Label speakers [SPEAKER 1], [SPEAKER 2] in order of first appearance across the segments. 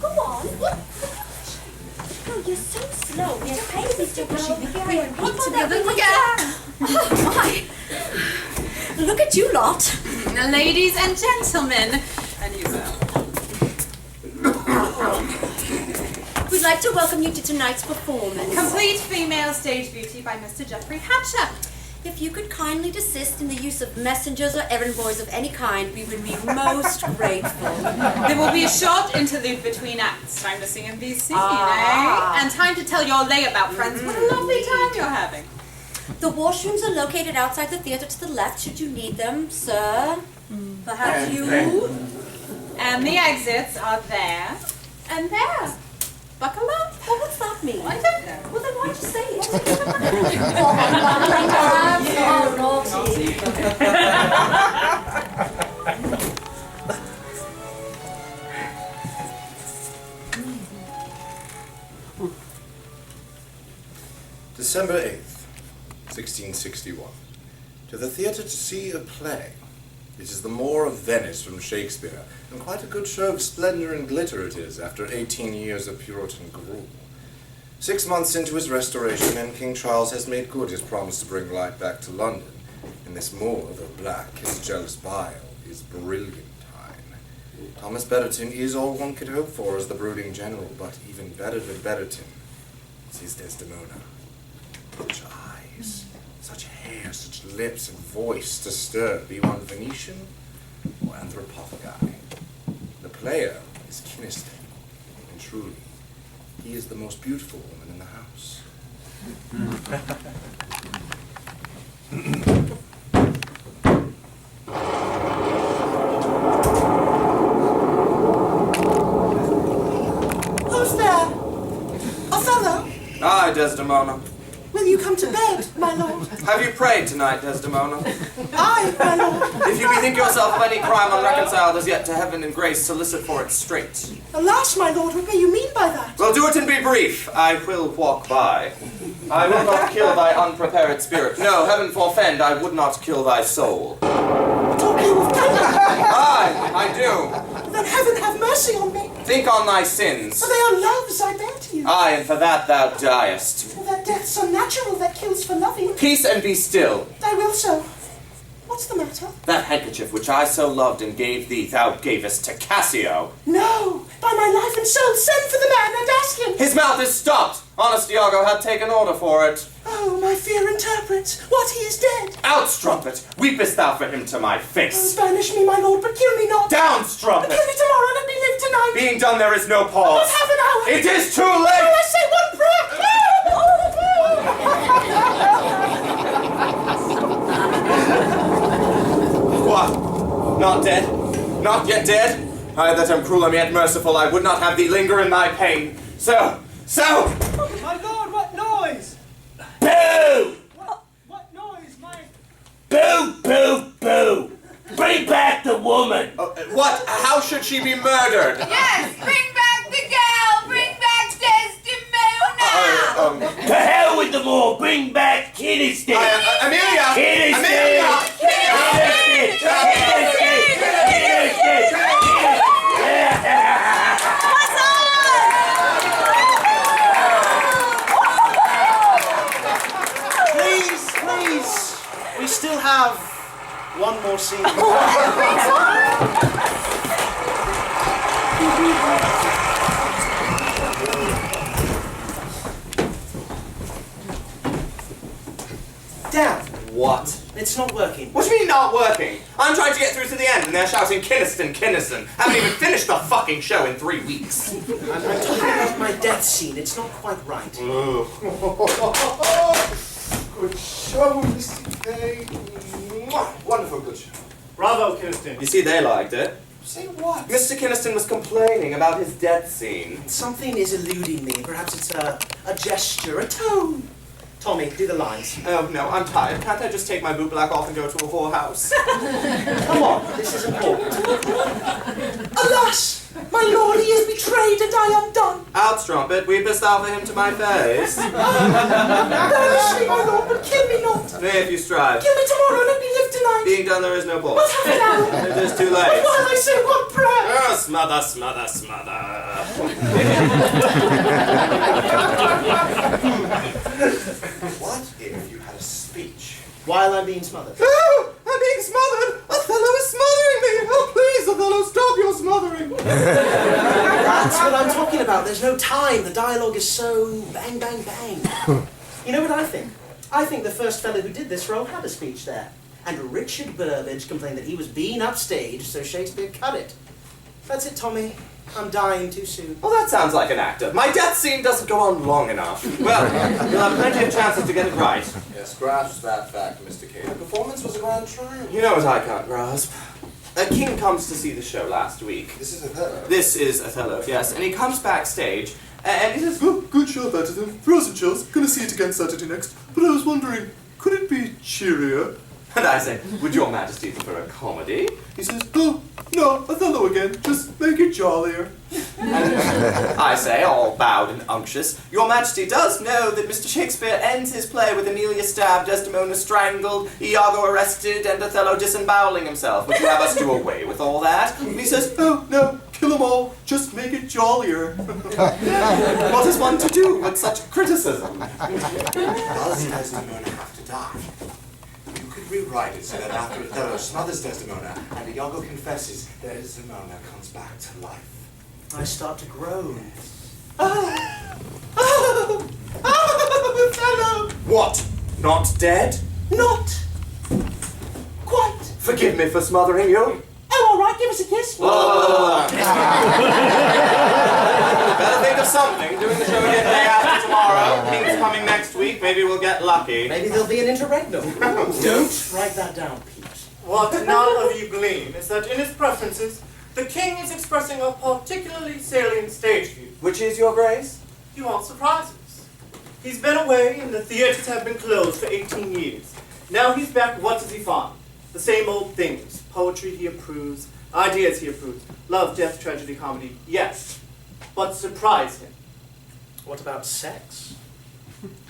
[SPEAKER 1] Go on. What? Oh, you're so slow. We're okay, Mr. Brown. We're right together. Oh, my. Look at you lot.
[SPEAKER 2] Ladies and gentlemen. And you, sir.
[SPEAKER 1] We'd like to welcome you to tonight's performance.
[SPEAKER 2] Complete Female Stage Beauty by Mr. Geoffrey Hatcher.
[SPEAKER 1] If you could kindly desist in the use of messengers or errand boys of any kind, we would be most grateful.
[SPEAKER 2] There will be a short interlude between acts. Time to sing and be seen, eh? And time to tell your layabout friends what a lovely time you're having.
[SPEAKER 1] The washrooms are located outside the theatre to the left, should you need them, sir. Perhaps you...
[SPEAKER 2] And the exits are there and there. Buckle up.
[SPEAKER 1] Well, what's that mean?
[SPEAKER 2] I don't know.
[SPEAKER 1] Well, then why'd you say it? Oh, naughty.
[SPEAKER 3] December 8th, 1661. To the theatre to see a play. It is the Moor of Venice from Shakespeare, and quite a good show of splendor and glitter it is, after 18 years of Puritan gruel. 6 months into his restoration, and King Charles has made good his promise to bring light back to London. And this Moor, though black, his jealous bile, is brilliantine. Thomas Betterton is all one could hope for as the brooding general, but even better than Betterton is his Desdemona. Such eyes, such hair, such lips and voice to stir, be one Venetian or anthropophagi. The player is Cranston, and truly, he is the most beautiful woman in the house.
[SPEAKER 4] Who's there? Othello?
[SPEAKER 5] Aye, Desdemona.
[SPEAKER 4] Will you come to bed, my lord?
[SPEAKER 5] Have you prayed tonight, Desdemona?
[SPEAKER 4] Aye, my lord.
[SPEAKER 5] If you bethink yourself of any crime unreconciled as yet to heaven and grace, solicit for it straight.
[SPEAKER 4] Alas, my lord, what may you mean by that?
[SPEAKER 5] Well, do it and be brief. I will walk by. I will not kill thy unprepared spirit. No, heaven forfend, I would not kill thy soul.
[SPEAKER 4] Talk you of killing?
[SPEAKER 5] Aye, I do.
[SPEAKER 4] Then heaven have mercy on me.
[SPEAKER 5] Think on thy sins.
[SPEAKER 4] For they are loves I bear to you.
[SPEAKER 5] Aye, and for that thou diest.
[SPEAKER 4] For that death's unnatural that kills for loving.
[SPEAKER 5] Peace and be still.
[SPEAKER 4] I will so. What's the matter?
[SPEAKER 5] That handkerchief which I so loved and gave thee, thou gavest to Cassio.
[SPEAKER 4] No! By my life and soul, send for the man and ask him!
[SPEAKER 5] His mouth is stopped! Honest Iago had taken order for it.
[SPEAKER 4] Oh, my fear interprets. What, he is dead?
[SPEAKER 5] Out, strumpet! Weepest thou for him to my face?
[SPEAKER 4] Oh, banish me, my lord, but kill me not!
[SPEAKER 5] Down, strumpet!
[SPEAKER 4] Kill me tomorrow, let me live tonight!
[SPEAKER 5] Being done, there is no pause.
[SPEAKER 4] But half an hour!
[SPEAKER 5] It is too late!
[SPEAKER 4] Oh, I say one prayer!
[SPEAKER 5] What? Not dead? Not yet dead? I that am cruel am yet merciful, I would not have thee linger in thy pain. So!
[SPEAKER 6] My lord, what noise?
[SPEAKER 5] Boo!
[SPEAKER 6] What noise, my...
[SPEAKER 5] Boo, boo, boo! Bring back the woman! What? How should she be murdered?
[SPEAKER 7] Yes, bring back the girl! Bring back Desdemona!
[SPEAKER 5] To hell with them all! Bring back Cranston! Amelia! Cranston!
[SPEAKER 6] Please, we still have one more scene.
[SPEAKER 5] Damn! What?
[SPEAKER 6] It's not working.
[SPEAKER 5] What do you mean not working? I'm trying to get through to the end and they're shouting Cranston, Cranston. Haven't even finished the fucking show in 3 weeks.
[SPEAKER 6] I'm talking about my death scene. It's not quite right.
[SPEAKER 3] Good show, Mr. Day. Wonderful good show.
[SPEAKER 6] Bravo, Cranston.
[SPEAKER 5] You see, they liked it.
[SPEAKER 3] Say what?
[SPEAKER 5] Mr. Cranston was complaining about his death scene.
[SPEAKER 6] Something is eluding me. Perhaps it's a gesture, a tone. Tommy, do the lines.
[SPEAKER 5] Oh, no, I'm tired. Can't I just take my bootblack off and go to a whorehouse?
[SPEAKER 6] Come on, this is important.
[SPEAKER 4] Alas! My lord, he is betrayed and I am done!
[SPEAKER 5] Out, strumpet. Weepest thou for him to my face?
[SPEAKER 4] Banish me, my lord, but kill me not!
[SPEAKER 5] Nay, if you strive.
[SPEAKER 4] Kill me tomorrow, let me live tonight!
[SPEAKER 5] Being done, there is no
[SPEAKER 4] But
[SPEAKER 5] pause.
[SPEAKER 4] half an hour!
[SPEAKER 5] It is too
[SPEAKER 4] But
[SPEAKER 5] late.
[SPEAKER 4] while I say one prayer!
[SPEAKER 5] smother, smother, smother.
[SPEAKER 3] What if you had a speech?
[SPEAKER 6] While I'm being smothered.
[SPEAKER 5] Oh, I'm being smothered! Othello is smothering me! Oh, please, Othello, stop your smothering!
[SPEAKER 6] That's what I'm talking about. There's no time. The dialogue is so bang, bang, bang. You know what I think? I think the first fellow who did this role had a speech there. And Richard Burbage complained that he was being upstaged, so Shakespeare cut it. That's it, Tommy. I'm dying too soon.
[SPEAKER 5] Well, that sounds like an actor. My death scene doesn't go on long enough. Well, you'll have plenty of chances to get it right.
[SPEAKER 3] Yes, grasp that fact, Mr. K. The performance was a grand triumph.
[SPEAKER 5] You know what I can't grasp? A king comes to see the show last week.
[SPEAKER 3] This is Othello.
[SPEAKER 5] This is Othello, yes. And he comes backstage, and he says, "Oh, good show, Betterton. Frozen chills. Gonna see it again Saturday next. But I was wondering, could it be cheerier?" And I say, "Would your majesty prefer a comedy?" He says, "Oh, no, Othello again. Just make it jollier." And I say, all bowed and unctuous, "Your majesty does know that Mr. Shakespeare ends his play with Emilia stabbed, Desdemona strangled, Iago arrested, and Othello disemboweling himself. Would you have us do away with all that?" And he says, "Oh, no, kill them all. Just make it jollier." What is one to do with such criticism?
[SPEAKER 3] Does Desdemona have to die? You could rewrite it so that after Othello smothers Desdemona and Iago confesses, Desdemona comes back to life.
[SPEAKER 6] I start to groan.
[SPEAKER 5] Othello! What? Not dead?
[SPEAKER 6] Not quite.
[SPEAKER 5] Forgive me for smothering you.
[SPEAKER 6] Oh, all right, give us a kiss.
[SPEAKER 5] Better think of something. Doing the show again day after tomorrow. King's coming next week. Maybe we'll get lucky.
[SPEAKER 6] Maybe there'll be an interregnum. Don't write that down, Pete.
[SPEAKER 8] What none of you glean is that in his preferences, the king is expressing a particularly salient stage view.
[SPEAKER 5] Which is, your grace?
[SPEAKER 8] He wants surprises. He's been away and the theatres have been closed for 18 years. Now he's back, what does he find? The same old things. Poetry he approves, ideas he approves. Love, death, tragedy, comedy, yes. But surprise him.
[SPEAKER 6] What about sex?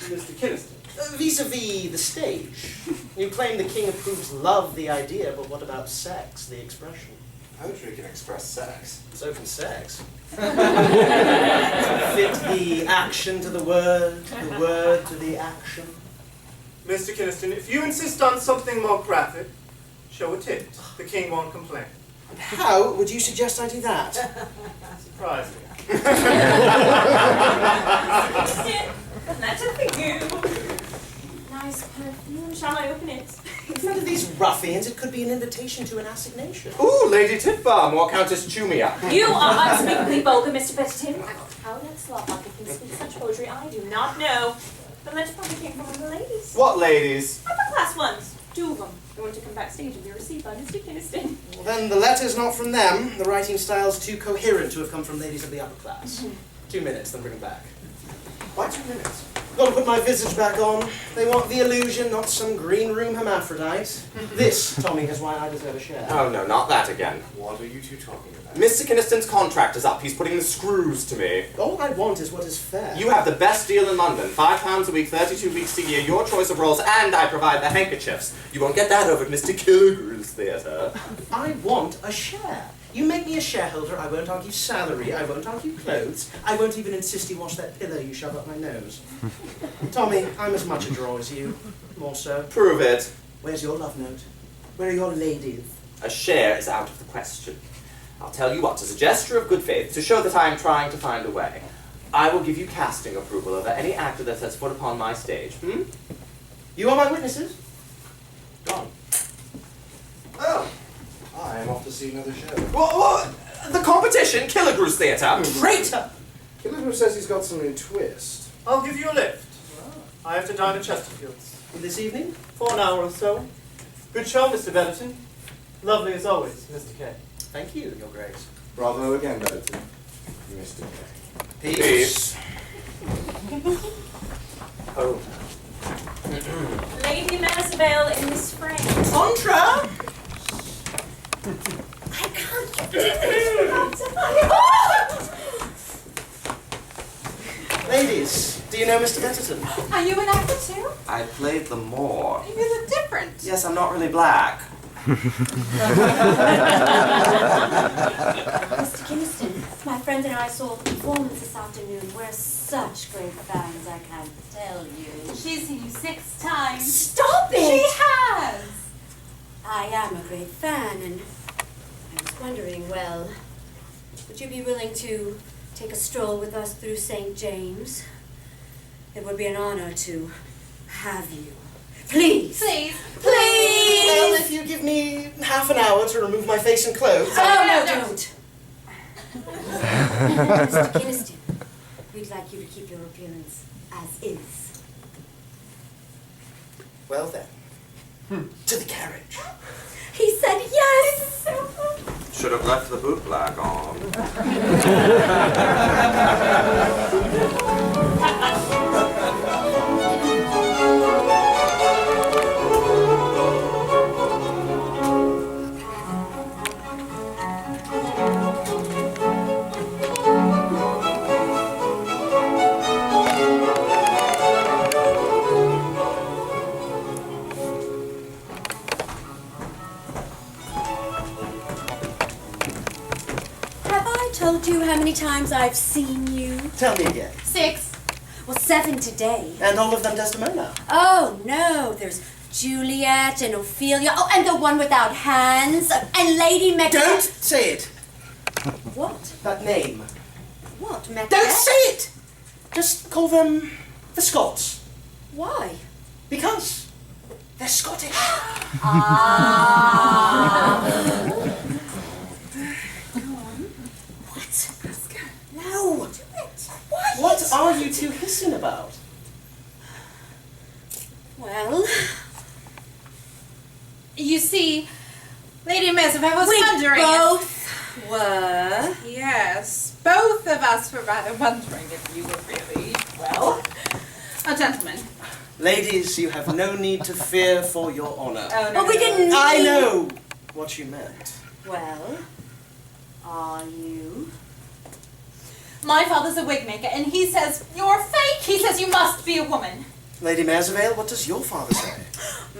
[SPEAKER 8] Mr. Kiniston.
[SPEAKER 6] Vis-a-vis the stage. You claim the king approves love, the idea, but what about sex, the expression?
[SPEAKER 3] Poetry can express sex.
[SPEAKER 6] So can sex. Fit the action to the word to the action.
[SPEAKER 8] Mr. Kiniston, if you insist on something more graphic, show a tit. The king won't complain.
[SPEAKER 6] How would you suggest I do that?
[SPEAKER 8] Surprise me.
[SPEAKER 1] That's it for you. Nice perfume. Shall I open it?
[SPEAKER 6] In front of these ruffians, it could be an invitation to an assignation.
[SPEAKER 5] Ooh, Lady Titbarm or Countess Chumia.
[SPEAKER 1] You are unspeakably vulgar, Mr. Betterton. How that slot bucket can speak such poetry, I do not know. The letter probably came from one of the ladies.
[SPEAKER 5] What ladies?
[SPEAKER 1] Upper class ones. 2 of them. They want to come backstage and be received by Mr. Kiniston.
[SPEAKER 6] Well, then the letter's not from them. The writing style's too coherent to have come from ladies of the upper class. 2 minutes, then bring them back.
[SPEAKER 3] Why 2 minutes?
[SPEAKER 6] Got to put my visage back on. They want the illusion, not some green room hermaphrodite. This, Tommy, is why I deserve a share.
[SPEAKER 5] Oh, no, not that again.
[SPEAKER 3] What are you two talking about?
[SPEAKER 5] Mr. Kiniston's contract is up. He's putting the screws to me.
[SPEAKER 6] All I want is what is fair.
[SPEAKER 5] You have the best deal in London. £5 a week, 32 weeks a year, your choice of roles, and I provide the handkerchiefs. You won't get that over at Mr. Killigrew's theatre.
[SPEAKER 6] I want a share. You make me a shareholder, I won't argue salary, I won't argue clothes, I won't even insist you wash that pillow you shove up my nose. Tommy, I'm as much a draw as you. More so.
[SPEAKER 5] Prove it.
[SPEAKER 6] Where's your love note? Where are your ladies?
[SPEAKER 5] A share is out of the question. I'll tell you what, as a gesture of good faith, to show that I am trying to find a way, I will give you casting approval over any actor that sets foot upon my stage.
[SPEAKER 6] You are my witnesses?
[SPEAKER 3] Gone. Oh, I am off to see another show.
[SPEAKER 5] What? The competition? Killigrew's theatre?
[SPEAKER 6] Traitor!
[SPEAKER 3] Killigrew says he's got some new twist.
[SPEAKER 8] I'll give you a lift. I have to dine at Chesterfield's.
[SPEAKER 6] This evening?
[SPEAKER 8] For an hour or so. Good show, Mr. Betterton. Lovely as always, Mr. K.
[SPEAKER 6] Thank you, Your Grace.
[SPEAKER 3] Bravo again, Betterton. Mr. K.
[SPEAKER 5] Peace. Oh.
[SPEAKER 1] Lady Mansville in the spring.
[SPEAKER 6] Contra!
[SPEAKER 1] I can't get
[SPEAKER 6] Ladies, do you know Mr. Betterton?
[SPEAKER 2] Are you an actor too?
[SPEAKER 5] I played the Moor.
[SPEAKER 2] You look different.
[SPEAKER 5] Yes, I'm not really black.
[SPEAKER 1] Mr. friends and I saw the performance this afternoon. We're such great fans, I can't tell you.
[SPEAKER 2] She's seen you 6 times.
[SPEAKER 1] Stop it!
[SPEAKER 2] She has!
[SPEAKER 1] I am a great fan, and I was wondering, well, would you be willing to take a stroll with us through St. James? It would be an honor to have you. Please!
[SPEAKER 2] Please!
[SPEAKER 6] Well, if you give me half an hour to remove my face and clothes.
[SPEAKER 1] Oh, no, don't! Mr. Kinniston, we'd like you to keep your appearance as is.
[SPEAKER 6] Well then, to the carriage.
[SPEAKER 1] He said yes!
[SPEAKER 5] Should have left the boot black on.
[SPEAKER 1] Have I told you how many times I've seen you?
[SPEAKER 6] Tell me again.
[SPEAKER 2] 6.
[SPEAKER 1] Well, 7 today.
[SPEAKER 6] And all of them Desdemona.
[SPEAKER 1] Oh, no, there's Juliet and Ophelia. Oh, and the one without hands. And Lady Macbeth.
[SPEAKER 6] Don't say it.
[SPEAKER 1] What?
[SPEAKER 6] That name.
[SPEAKER 1] What, Macbeth?
[SPEAKER 6] Don't say it! Just call them the Scots.
[SPEAKER 1] Why?
[SPEAKER 6] Because they're Scottish.
[SPEAKER 1] What? No. Do it. What?
[SPEAKER 6] What are you two hissing about?
[SPEAKER 1] Well,
[SPEAKER 2] You see, Lady Elizabeth, I was
[SPEAKER 1] we
[SPEAKER 2] wondering
[SPEAKER 1] both were.
[SPEAKER 2] Yes, both of us were rather wondering if you were really, well, a gentleman.
[SPEAKER 6] Ladies, you have no need to fear for your honor.
[SPEAKER 2] Oh,
[SPEAKER 1] But we didn't
[SPEAKER 6] I
[SPEAKER 1] mean-
[SPEAKER 6] know what you meant.
[SPEAKER 1] Well, are you?
[SPEAKER 2] My father's a wig maker, and he says you're fake. He says you must be a woman.
[SPEAKER 6] Lady Maresvale, what does your father say?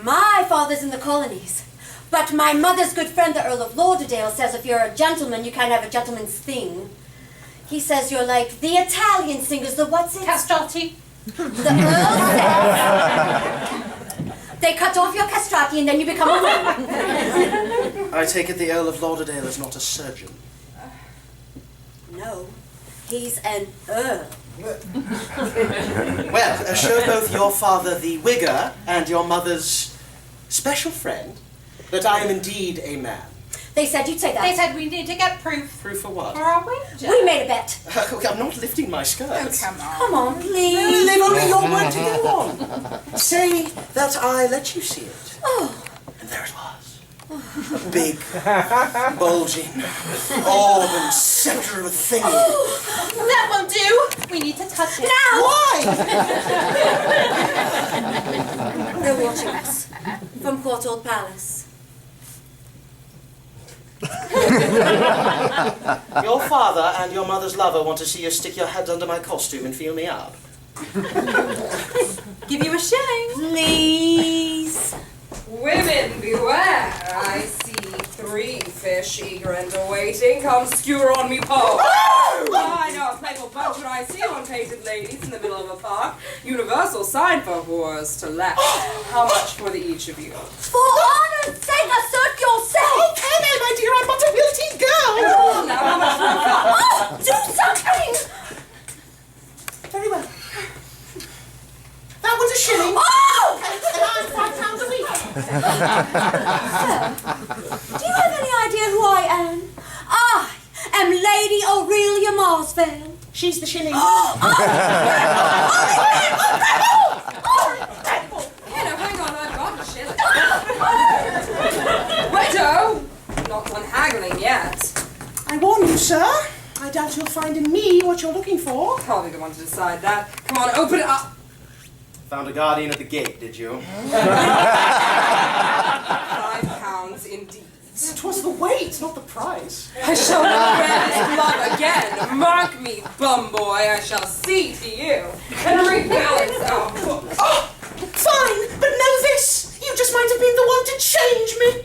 [SPEAKER 1] My father's in the colonies. But my mother's good friend, the Earl of Lauderdale, says if you're a gentleman, you can't have a gentleman's thing. He says you're like the Italian singers, the what's it?
[SPEAKER 2] Castrati.
[SPEAKER 1] The Earl says they cut off your castrati and then you become a woman.
[SPEAKER 6] I take it the Earl of Lauderdale is not a surgeon.
[SPEAKER 1] No, he's an earl.
[SPEAKER 6] Well, show both your father the wigger and your mother's special friend that I am indeed a man.
[SPEAKER 1] They said you'd say that.
[SPEAKER 2] They said we need to get proof
[SPEAKER 6] Proof for what?
[SPEAKER 2] for our wager.
[SPEAKER 1] We made a bet.
[SPEAKER 6] I'm not lifting my
[SPEAKER 2] Oh,
[SPEAKER 6] skirts.
[SPEAKER 2] come on.
[SPEAKER 1] Come on, please.
[SPEAKER 6] They've only your word to go on. Say that I let you see it.
[SPEAKER 1] Oh,
[SPEAKER 6] And there it was. A big, bulging, orb and scepter of a thing.
[SPEAKER 2] That won't do. We need to touch it.
[SPEAKER 1] now!
[SPEAKER 6] Why?
[SPEAKER 1] They're watching us from Courtauld Palace.
[SPEAKER 6] Your father and your mother's lover want to see you stick your head under my costume and feel me up.
[SPEAKER 2] Give you a shilling.
[SPEAKER 1] Please.
[SPEAKER 7] Women, beware! I see 3 fish eager and awaiting. Come skewer on me, Paul. I know a playful bunch when I see unpainted ladies in the middle of a park. Universal sign for whores to let. How much for the each of you?
[SPEAKER 1] For honor's sake, assert yourself!
[SPEAKER 6] Can I, my dear? I'm not a wilty girl.
[SPEAKER 7] Now, how much for a cup?
[SPEAKER 1] Oh, do something!
[SPEAKER 6] Very well. That was a shilling.
[SPEAKER 1] Oh!
[SPEAKER 6] And I'm £5 a week.
[SPEAKER 1] Do you have any idea who I am? I am Lady Aurelia Marsvale.
[SPEAKER 6] She's the shilling.
[SPEAKER 7] Hang on, I've got a shilling. Widow! Not one haggling yet.
[SPEAKER 6] I warn you, sir. I doubt you'll find in me what you're looking for.
[SPEAKER 7] I'll be the one to decide that. Come on, open it up.
[SPEAKER 6] Found a guardian at the gate, did you?
[SPEAKER 7] £5 indeed.
[SPEAKER 6] It was the weight, not the price.
[SPEAKER 7] I shall not wear this glove again. Mark me, bum boy. I shall see to you and rebalance our books.
[SPEAKER 6] Oh, fine, but know this. You just might have been the one to change me.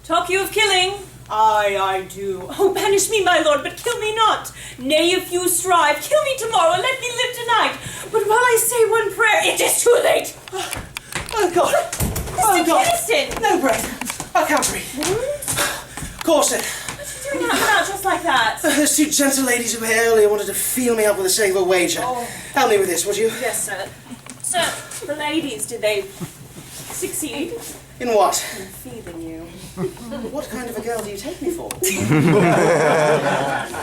[SPEAKER 9] Talk you of killing?
[SPEAKER 4] Aye, I do.
[SPEAKER 9] Oh, banish me, my lord, but kill me not. Nay, if you strive, kill me tomorrow, and let me live tonight. But while I say one prayer, it is too late.
[SPEAKER 4] Oh, God. Oh, God.
[SPEAKER 9] Cranston!
[SPEAKER 4] No breath. I can't breathe. Corset.
[SPEAKER 9] What are you doing out just like that?
[SPEAKER 4] There's two gentle ladies over here earlier wanted to feel me up with the sake of a wager.
[SPEAKER 9] Oh.
[SPEAKER 4] Help me with this, would you?
[SPEAKER 9] Yes, sir. Sir, the ladies, did they succeed?
[SPEAKER 4] In what?
[SPEAKER 9] In feeding you.
[SPEAKER 4] What kind of a girl do you take me for?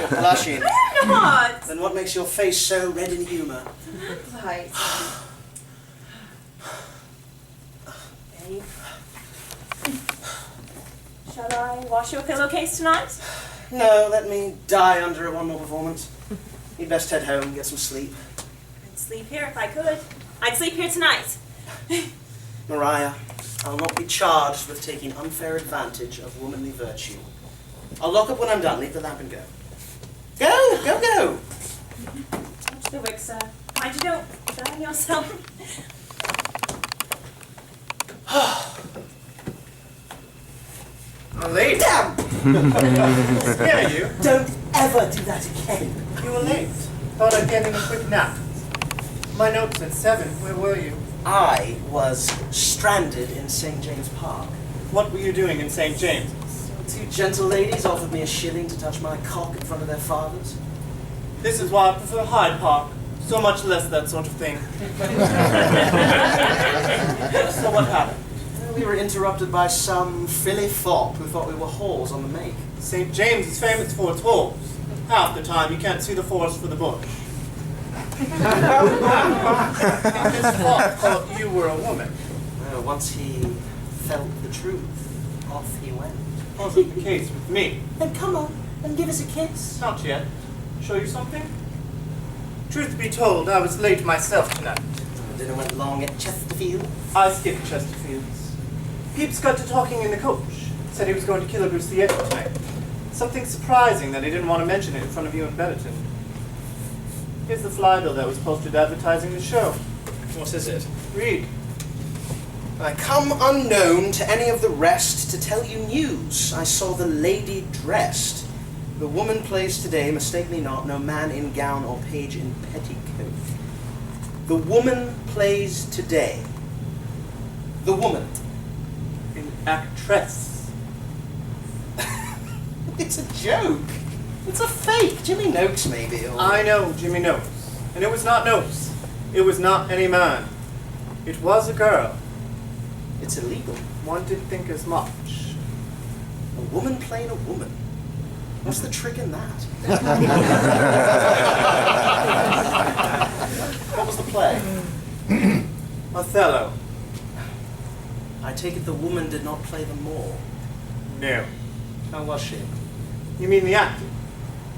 [SPEAKER 4] Blushing.
[SPEAKER 9] I'm not.
[SPEAKER 4] Then what makes your face so red in humour?
[SPEAKER 9] Right. Babe. Shall I wash your pillowcase tonight?
[SPEAKER 4] No, let me die under it one more performance. You'd best head home and get some sleep.
[SPEAKER 9] I'd sleep here if I could. I'd sleep here tonight.
[SPEAKER 4] Mariah, I'll not be charged with taking unfair advantage of womanly virtue. I'll lock up when I'm done. Leave the lamp and go. Go, go, go!
[SPEAKER 9] Watch the wick, sir. Mind you don't burn yourself.
[SPEAKER 8] I'm late.
[SPEAKER 4] Damn!
[SPEAKER 8] Scare you?
[SPEAKER 4] Don't ever do that again.
[SPEAKER 8] You were late. Thought I'd get in a quick nap. My note said 7. Where were you?
[SPEAKER 4] I was stranded in St. James Park.
[SPEAKER 8] What were you doing in St. James?
[SPEAKER 4] Two gentle ladies offered me a shilling to touch my cock in front of their fathers.
[SPEAKER 8] This is why I prefer Hyde Park. So much less that sort of thing. So what happened?
[SPEAKER 4] We were interrupted by some filly fop who thought we were whores on the make.
[SPEAKER 8] St. James is famous for its whores. Half the time you can't see the forest for the bush. This fop thought you were a woman.
[SPEAKER 4] Once he felt the truth, off he went.
[SPEAKER 8] Wasn't the case with me.
[SPEAKER 4] Then come on, and give us a kiss.
[SPEAKER 8] Not yet. Show you something? Truth be told, I was late myself tonight.
[SPEAKER 4] Dinner went long at Chesterfield.
[SPEAKER 8] I skipped Chesterfield's. Pepys got to talking in the coach. Said he was going to Killigrew's Theatre tonight. Something surprising that he didn't want to mention it in front of you and Betterton. Here's the flybill that was posted advertising the show.
[SPEAKER 4] What is it?
[SPEAKER 8] Read.
[SPEAKER 4] I come unknown to any of the rest to tell you news. I saw the lady dressed. The woman plays today, mistake me not, no man in gown or page in petticoat. The woman plays today. The woman.
[SPEAKER 8] An actress.
[SPEAKER 4] It's a joke. It's a fake. Jimmy Noakes, maybe. Or...
[SPEAKER 8] I know Jimmy Noakes. And it was not Noakes. It was not any man. It was a girl.
[SPEAKER 4] It's illegal.
[SPEAKER 8] One did think as much.
[SPEAKER 4] A woman playing a woman. What's the trick in that? What was the play?
[SPEAKER 8] Othello.
[SPEAKER 4] I take it the woman did not play the Moor.
[SPEAKER 8] No.
[SPEAKER 4] How was she?
[SPEAKER 8] You mean the acting?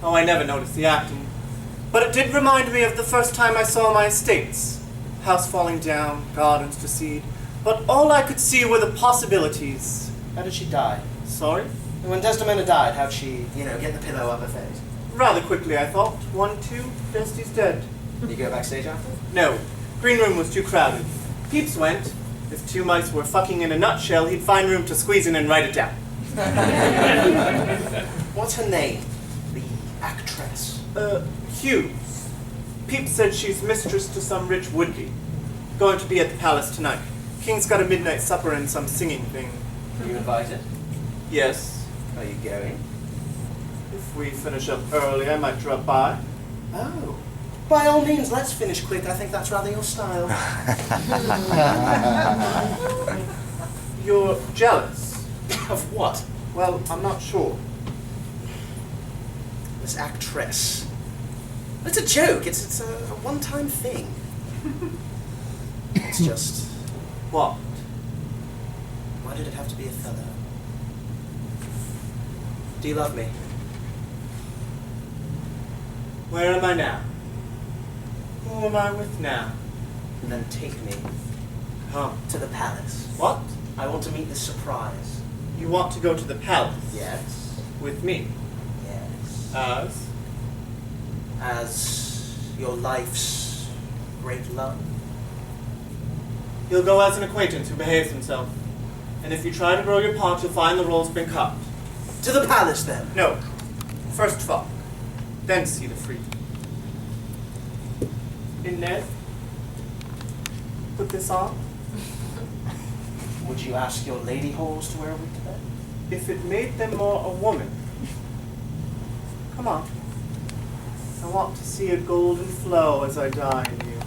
[SPEAKER 8] Oh, I never noticed the acting. But it did remind me of the first time I saw my estates. House falling down, gardens to seed. But all I could see were the possibilities.
[SPEAKER 4] How did she die?
[SPEAKER 8] Sorry?
[SPEAKER 4] And when Desdemona died, how'd she, get the pillow up her face?
[SPEAKER 8] Rather quickly, I thought. 1, 2, Dusty's dead.
[SPEAKER 4] Did you go backstage after?
[SPEAKER 8] No. Green room was too crowded. Pepys went. If two mice were fucking in a nutshell, he'd find room to squeeze in and write it down.
[SPEAKER 4] What's her name? The actress.
[SPEAKER 8] Hughes. Pepys said she's mistress to some rich would-be. Going to be at the palace tonight. King's got a midnight supper and some singing thing.
[SPEAKER 4] Are you invited?
[SPEAKER 8] Yes.
[SPEAKER 4] Are you going?
[SPEAKER 8] If we finish up early, I might drop by.
[SPEAKER 4] Oh. By all means, let's finish quick. I think that's rather your style.
[SPEAKER 8] You're jealous.
[SPEAKER 4] Of what?
[SPEAKER 8] Well, I'm not sure.
[SPEAKER 4] This actress. It's a joke. It's a one-time thing. It's just...
[SPEAKER 8] What?
[SPEAKER 4] Why did it have to be Othello? Do you love me?
[SPEAKER 8] Where am I now? Who am I with now?
[SPEAKER 4] And then take me
[SPEAKER 8] Huh.
[SPEAKER 4] to the palace.
[SPEAKER 8] What?
[SPEAKER 4] I want to meet the surprise.
[SPEAKER 8] You want to go to the palace?
[SPEAKER 4] Yes.
[SPEAKER 8] With me?
[SPEAKER 4] Yes. As your life's great love.
[SPEAKER 8] He'll go as an acquaintance who behaves himself. And if you try to grow your pot, you'll find the roll's been cut.
[SPEAKER 6] To the palace, then.
[SPEAKER 8] No. First fuck, then see the free. In Ned, put this on.
[SPEAKER 6] Would you ask your lady whores to wear a wig to bed?
[SPEAKER 8] If it made them more a woman. Come on. I want to see a golden flow as I die in you.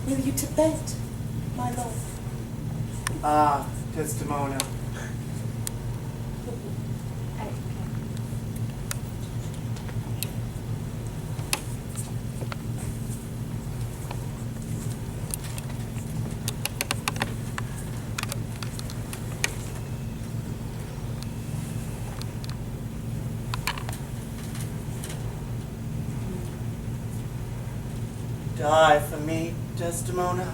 [SPEAKER 9] Will you to bed, my lord?
[SPEAKER 8] Ah, Desdemona. Die for me, Desdemona.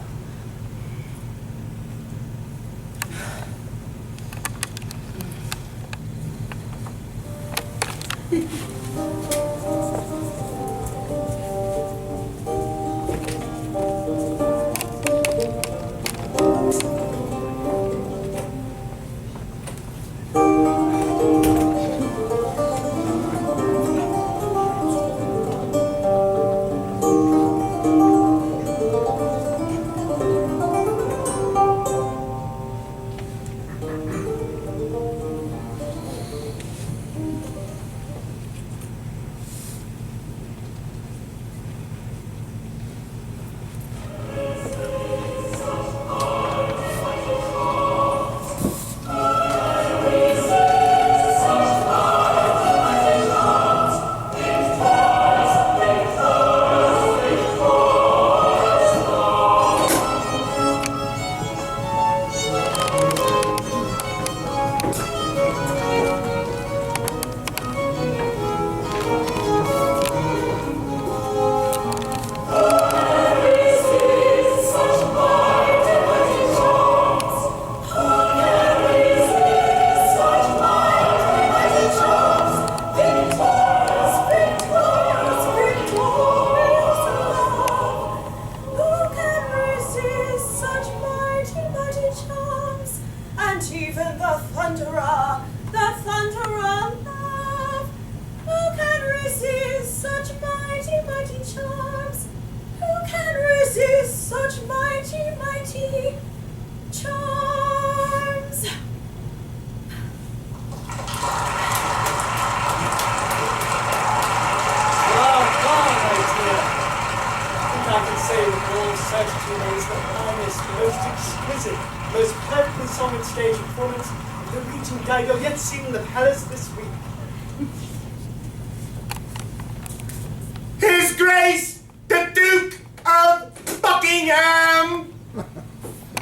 [SPEAKER 3] His Grace, the Duke of Buckingham!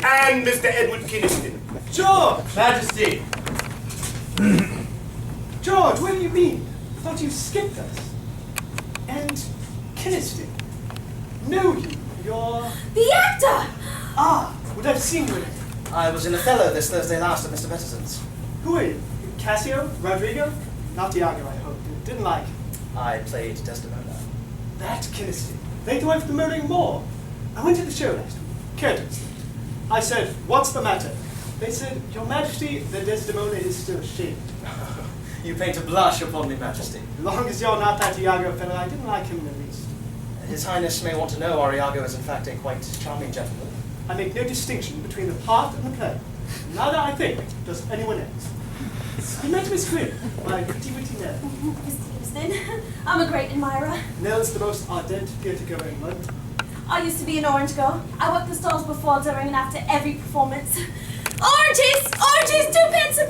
[SPEAKER 3] And Mr. Edward Kiniston.
[SPEAKER 8] George! Majesty! George, where have you been? I thought you skipped us. And Kiniston. Know you. You're...
[SPEAKER 1] The actor!
[SPEAKER 8] Ah, would I've seen you.
[SPEAKER 6] I was in Othello this Thursday last at Mr. Betterson's.
[SPEAKER 8] Who are you? Cassio? Rodrigo? Not Iago, I hope. Didn't like.
[SPEAKER 6] I played Desdemona.
[SPEAKER 8] That Kiniston. They do have the murdering more. I went to the show last week. Curtains. I said, what's the matter? They said, Your Majesty, the Desdemona is still shaved.
[SPEAKER 6] You paint a blush upon me, Majesty.
[SPEAKER 8] As long as you're not that Iago fellow, I didn't like him in the least.
[SPEAKER 6] His Highness may want to know our Iago is in fact a quite charming gentleman.
[SPEAKER 8] I make no distinction between the part and the play. Neither, I think, does anyone else. You met Miss Quinn, my pretty witty Nell.
[SPEAKER 9] Miss Stevenson, I'm a great admirer.
[SPEAKER 8] Nell's the most ardent theatre-goer in London.
[SPEAKER 9] I used to be an orange girl. I worked the stalls before, during, and after every performance. Oranges! Oranges! 2 pence a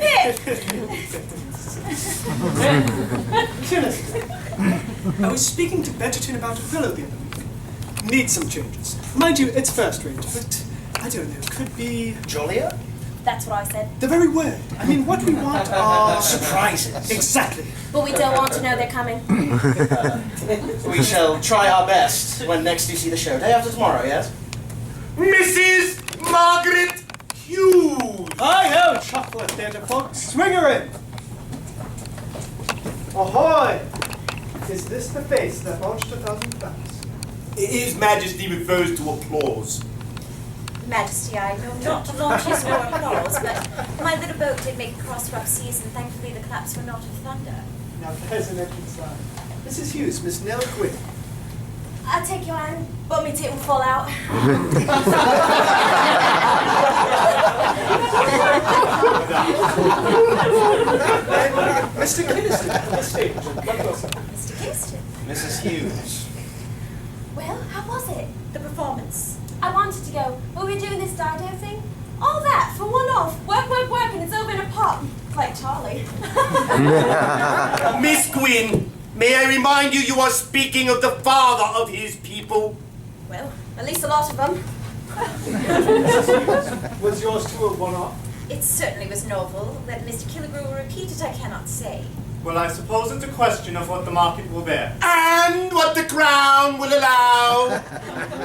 [SPEAKER 8] Kiniston. I was speaking to Betterton about Othello the other week. Need some changes. Mind you, it's first rate, but I don't know, could be...
[SPEAKER 6] Jollier?
[SPEAKER 9] That's what I said.
[SPEAKER 8] The very word. I mean, what we want are...
[SPEAKER 6] surprises.
[SPEAKER 8] Exactly.
[SPEAKER 9] But we don't want to know they're coming.
[SPEAKER 6] We shall try our best when next you see the show. Day after tomorrow, yes?
[SPEAKER 3] Mrs. Margaret Hughes!
[SPEAKER 8] Hi-ho, chocolate theatre folks. Swing her in. Ahoy! Is this the face that launched 1,000 crowns?
[SPEAKER 10] His Majesty refers to applause.
[SPEAKER 9] Majesty, I know not to launch his no applause, but my little boat did make a cross rough seas, and thankfully the claps were not of thunder.
[SPEAKER 6] Now there's an entrance sign. Mrs. Hughes, Miss Nell Quinn.
[SPEAKER 9] I'll take your hand, but me tit will fall out.
[SPEAKER 6] Mr. Kinnison, the stage.
[SPEAKER 9] Mr. Kingston.
[SPEAKER 4] Mrs. Hughes.
[SPEAKER 9] Well, how was it, the performance?
[SPEAKER 11] I wanted to go, but we're doing this Dido thing. All that for one off. Work, work, work, and it's over in a pop. Like Charlie.
[SPEAKER 10] Miss Gwyn, may I remind you are speaking of the father of his people?
[SPEAKER 9] Well, at least a lot of them.
[SPEAKER 6] Was yours too a one-off?
[SPEAKER 9] It certainly was novel. Whether Mr. Killigrew will repeat it, I cannot say.
[SPEAKER 8] Well, I suppose it's a question of what the market will bear.
[SPEAKER 10] And what the crown will allow.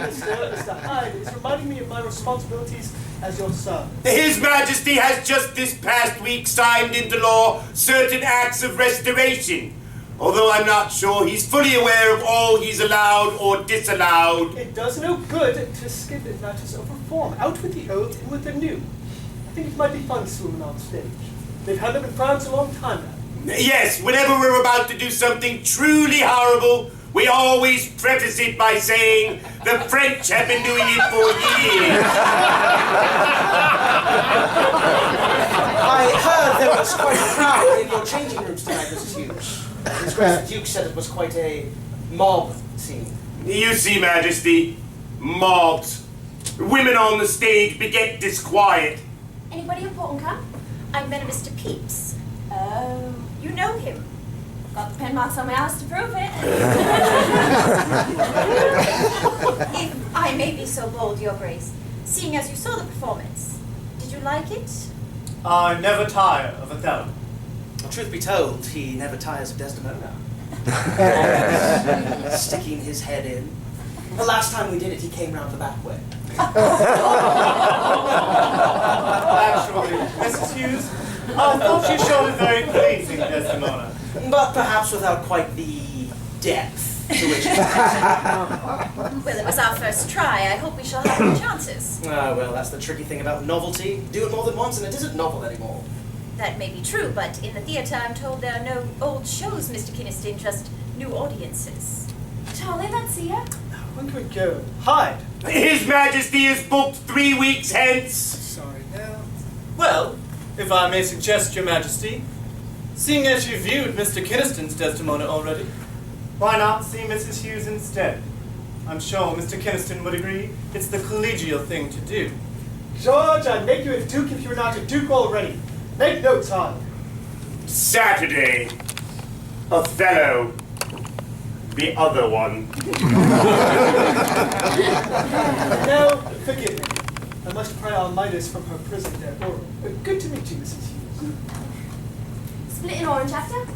[SPEAKER 6] Mr. Hyde, it's reminding me of my responsibilities as your son.
[SPEAKER 10] His Majesty has just this past week signed into law certain acts of restoration, although I'm not sure he's fully aware of all he's allowed or disallowed.
[SPEAKER 6] It does no good to skip at matters of reform. Out with the old, in with the new. I think it might be fun swimming on stage. They've had them in France a long time now.
[SPEAKER 10] Yes, whenever we're about to do something truly horrible, we always preface it by saying, the French have been doing it for years.
[SPEAKER 6] I heard there was quite a crowd in your changing rooms tonight, Mrs. Hughes. His Grace the Duke said it was quite a mob scene.
[SPEAKER 10] You see, Majesty, mobs. Women on the stage beget disquiet.
[SPEAKER 11] Anybody important come?
[SPEAKER 9] I met a Mr. Pepys.
[SPEAKER 11] Oh.
[SPEAKER 9] You know him.
[SPEAKER 11] Got the pen marks on my house to prove it.
[SPEAKER 9] If I may be so bold, Your Grace, seeing as you saw the performance, did you like it?
[SPEAKER 8] I never tire of Othello.
[SPEAKER 4] Well, truth be told, he never tires of Desdemona. Sticking his head in. The last time we did it, he came round the back way.
[SPEAKER 8] Actually, Mrs. Hughes, I thought you showed a very pleasing Desdemona.
[SPEAKER 4] But perhaps without quite the depth to which it
[SPEAKER 9] Well, it was our first try. I hope we shall have more chances.
[SPEAKER 4] Ah, well, that's the tricky thing about novelty. Do it more than once and it isn't novel anymore.
[SPEAKER 9] That may be true, but in the theatre I'm told there are no old shows, Mr. Kynaston, just new audiences.
[SPEAKER 11] Charlie, let's see ya.
[SPEAKER 6] When can we go? Hyde.
[SPEAKER 10] His Majesty is booked 3 weeks hence.
[SPEAKER 6] Sorry, now.
[SPEAKER 8] Well, if I may suggest, Your Majesty, seeing as you viewed Mr. Kynaston's Desdemona already, why not see Mrs. Hughes instead? I'm sure Mr. Kynaston would agree it's the collegial thing to do.
[SPEAKER 6] George, I'd make you a duke if you were not a duke already. Make notes, Hyde.
[SPEAKER 10] Saturday, Othello, the other one.
[SPEAKER 6] Now, forgive me. I must pray our Midas from her prison there. Good to meet you, Mrs. Hughes.
[SPEAKER 11] Split in orange after?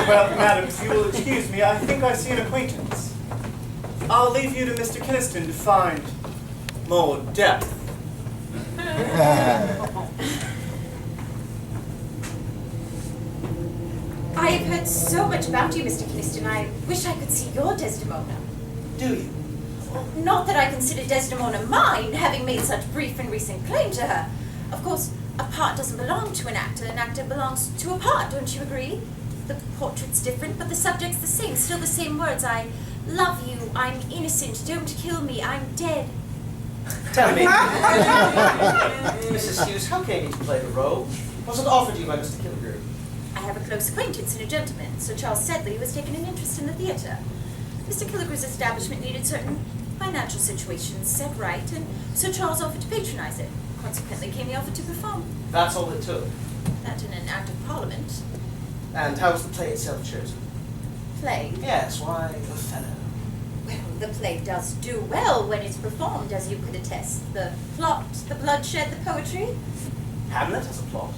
[SPEAKER 8] Well, madam, if you will excuse me, I think I see an acquaintance. I'll leave you to Mr. Kynaston to find more depth.
[SPEAKER 9] I have heard so much about you, Mr. Kynaston. I wish I could see your Desdemona.
[SPEAKER 4] Do you?
[SPEAKER 9] Not that I consider Desdemona mine, having made such brief and recent claim to her. Of course, a part doesn't belong to an actor belongs to a part, don't you agree? The portrait's different, but the subject's the same, still the same words. I love you, I'm innocent, don't kill me, I'm dead.
[SPEAKER 4] Tell me, Mrs. Hughes, how came you to play the role? Was it offered you by Mr. Killigrew?
[SPEAKER 9] I have a close acquaintance in a gentleman, Sir Charles Sedley, who has taken an interest in the theatre. Mr. Killigrew's establishment needed certain financial situations set right, and Sir Charles offered to patronize it. Consequently came the offer to perform.
[SPEAKER 4] That's all it took.
[SPEAKER 9] That in an act of parliament.
[SPEAKER 4] And how was the play itself chosen?
[SPEAKER 9] Play.
[SPEAKER 4] Yes, why, Othello.
[SPEAKER 9] Well, the play does do well when it's performed, as you could attest. The plot, the bloodshed, the poetry.
[SPEAKER 4] Hamlet has a plot.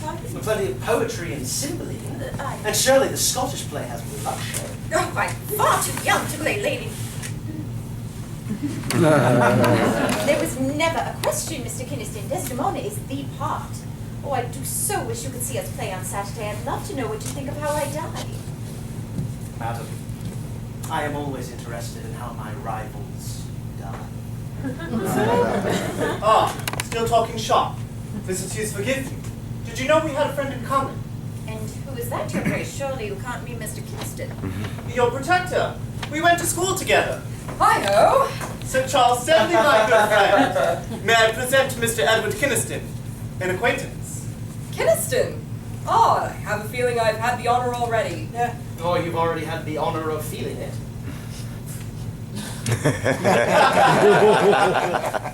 [SPEAKER 9] Pardon?
[SPEAKER 4] Plenty of poetry and symbolism.
[SPEAKER 9] I-
[SPEAKER 4] And surely the Scottish play has bloodshed.
[SPEAKER 9] Oh, I'm far too young to play lady. There was never a question, Mr. Kynaston. Desdemona is the part. Oh, I do so wish you could see us play on Saturday. I'd love to know what you think of how I died.
[SPEAKER 4] Madam,
[SPEAKER 6] I am always interested in how my rivals die.
[SPEAKER 8] Still talking shop. Mrs. Hughes, forgive me. Did you know we had a friend in common?
[SPEAKER 9] And who is that, your grace? Surely you can't mean Mr. Kingston.
[SPEAKER 8] Your protector. We went to school together.
[SPEAKER 7] Hi-ho!
[SPEAKER 8] Sir Charles Stanley, my good friend. May I present Mr. Edward Kynaston, an acquaintance?
[SPEAKER 7] Kynaston! Oh, I have a feeling I've had the honor already.
[SPEAKER 6] Yeah. Oh, you've already had the honor of feeling it.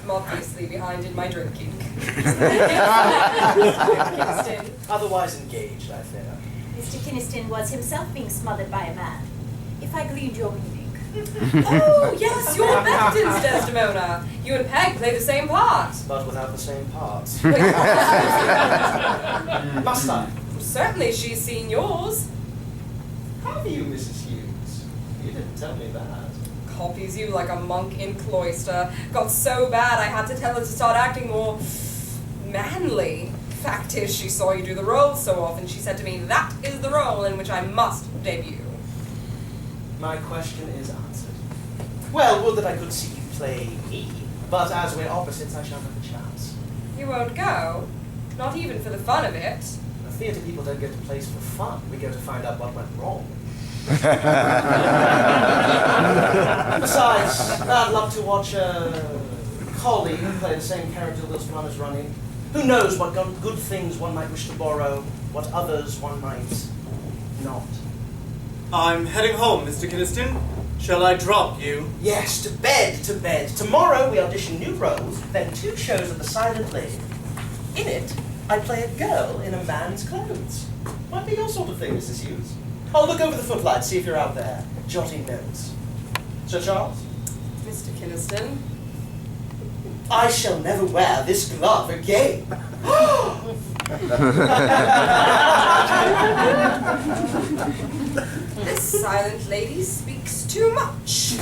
[SPEAKER 7] I'm obviously behind in my drinking. Kynaston.
[SPEAKER 6] Otherwise engaged, I fear.
[SPEAKER 9] Mr. Kynaston was himself being smothered by a man, if I gleaned your meaning.
[SPEAKER 7] Oh, yes, you're Becton's Desdemona. You and Peg play the same part.
[SPEAKER 6] But without the same parts.
[SPEAKER 7] Wait,
[SPEAKER 6] Must I?
[SPEAKER 7] certainly she's seen yours.
[SPEAKER 6] Have you, Mrs. Hughes? You didn't tell me that.
[SPEAKER 7] Copies you like a monk in cloister. Got so bad I had to tell her to start acting more manly. Fact is, she saw you do the role so often, she said to me, that is the role in which I must debut.
[SPEAKER 6] My question is answered. Well, would that I could see you play me, but as we're opposites, I shan't have a chance.
[SPEAKER 7] You won't go? Not even for the fun of it?
[SPEAKER 6] The theatre people don't go to plays for fun. We go to find out what went wrong. Besides, I'd love to watch a colleague play the same character whilst one is running. Who knows what good things one might wish to borrow, what others one might not.
[SPEAKER 8] I'm heading home, Mr. Kynaston. Shall I drop you?
[SPEAKER 6] Yes, to bed, to bed. Tomorrow we audition new roles, then 2 shows of The Silent Lady. In it, I play a girl in a man's clothes. Might be your sort of thing, Mrs. Hughes. I'll look over the footlights, see if you're out there, jotting notes. Sir Charles?
[SPEAKER 7] Mr. Kynaston?
[SPEAKER 6] I shall never wear this glove again.
[SPEAKER 7] This silent lady speaks too much.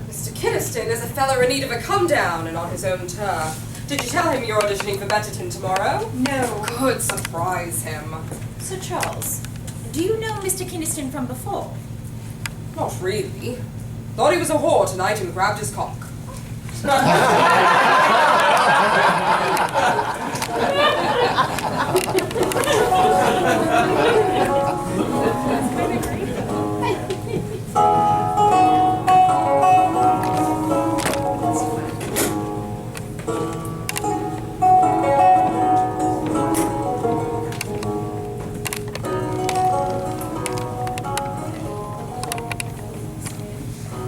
[SPEAKER 7] Mr. Kynaston is a feller in need of a come-down and on his own turf. Did you tell him you're auditioning for Betterton tomorrow?
[SPEAKER 9] No.
[SPEAKER 7] Good, surprise him.
[SPEAKER 9] Sir Charles, do you know Mr. Kynaston from before?
[SPEAKER 7] Not really. Thought he was a whore tonight and grabbed his cock.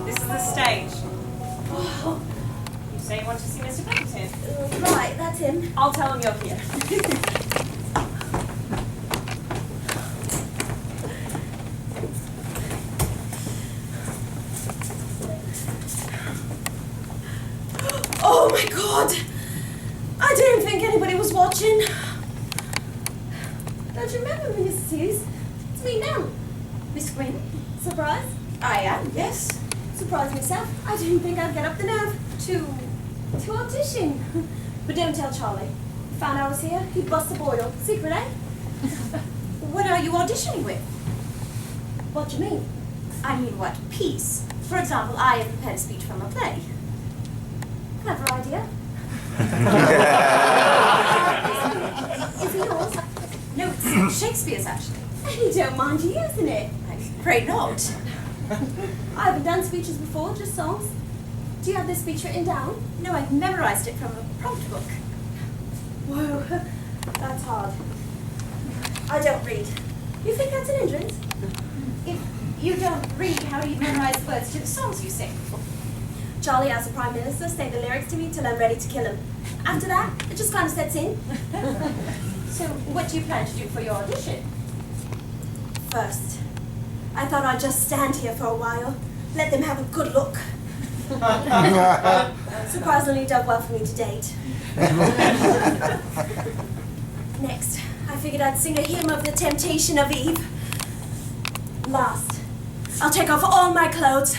[SPEAKER 2] This is the stage. You say you want to see Mr. Becton?
[SPEAKER 11] Right, that's him.
[SPEAKER 2] I'll tell him you're here.
[SPEAKER 11] Oh my god! I didn't think anybody was watching. Don't you remember me, Mrs. Hughes? It's me now. Miss Quinn. Surprise?
[SPEAKER 9] I am, yes.
[SPEAKER 11] Surprised myself. I didn't think I'd get up the nerve to audition. But don't tell Charlie. Found I was here, he'd bust the boil. Secret, eh?
[SPEAKER 9] What are you auditioning with?
[SPEAKER 11] What do you mean?
[SPEAKER 9] I mean, what piece? For example, I have prepared a speech from a play.
[SPEAKER 11] Clever idea. Is it yours?
[SPEAKER 9] No, it's Shakespeare's, actually.
[SPEAKER 11] You don't mind you using it.
[SPEAKER 9] I'm afraid not.
[SPEAKER 11] I haven't done speeches before, just songs. Do you have this speech written down?
[SPEAKER 9] No, I've memorized it from a prompt book.
[SPEAKER 11] Whoa, that's hard. I don't read. You think that's an hindrance?
[SPEAKER 9] If you don't read, how do you memorize the words to the songs you sing?
[SPEAKER 11] Charlie as the Prime Minister say the lyrics to me till I'm ready to kill him. After that, it just kind of sets in.
[SPEAKER 9] So, what do you plan to do for your audition?
[SPEAKER 11] First, I thought I'd just stand here for a while, let them have a good look. Surprisingly done well for me to date. Next, I figured I'd sing a hymn of the temptation of Eve. Last, I'll take off all my clothes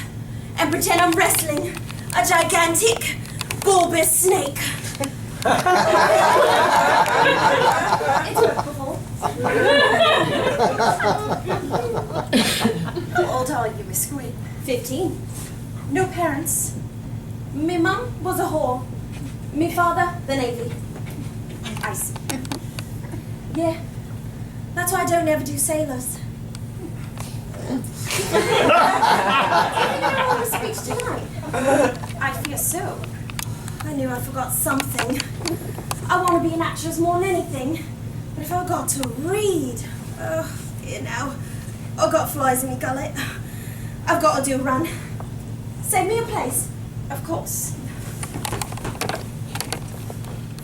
[SPEAKER 11] and pretend I'm wrestling a gigantic, bulbous snake. It's worked before.
[SPEAKER 9] old are you, Miss Green?
[SPEAKER 11] 15.
[SPEAKER 9] No parents?
[SPEAKER 11] Me mum was a whore. Me father, the Navy.
[SPEAKER 9] I see.
[SPEAKER 11] Yeah. That's why I don't ever do sailors. Did you know all the speech tonight?
[SPEAKER 9] I fear so.
[SPEAKER 11] I knew I forgot something. I want to be an actress more than anything. But if I got to read, you know, I've got flies in my gullet. I've got to do a run. Save me a place.
[SPEAKER 9] Of course.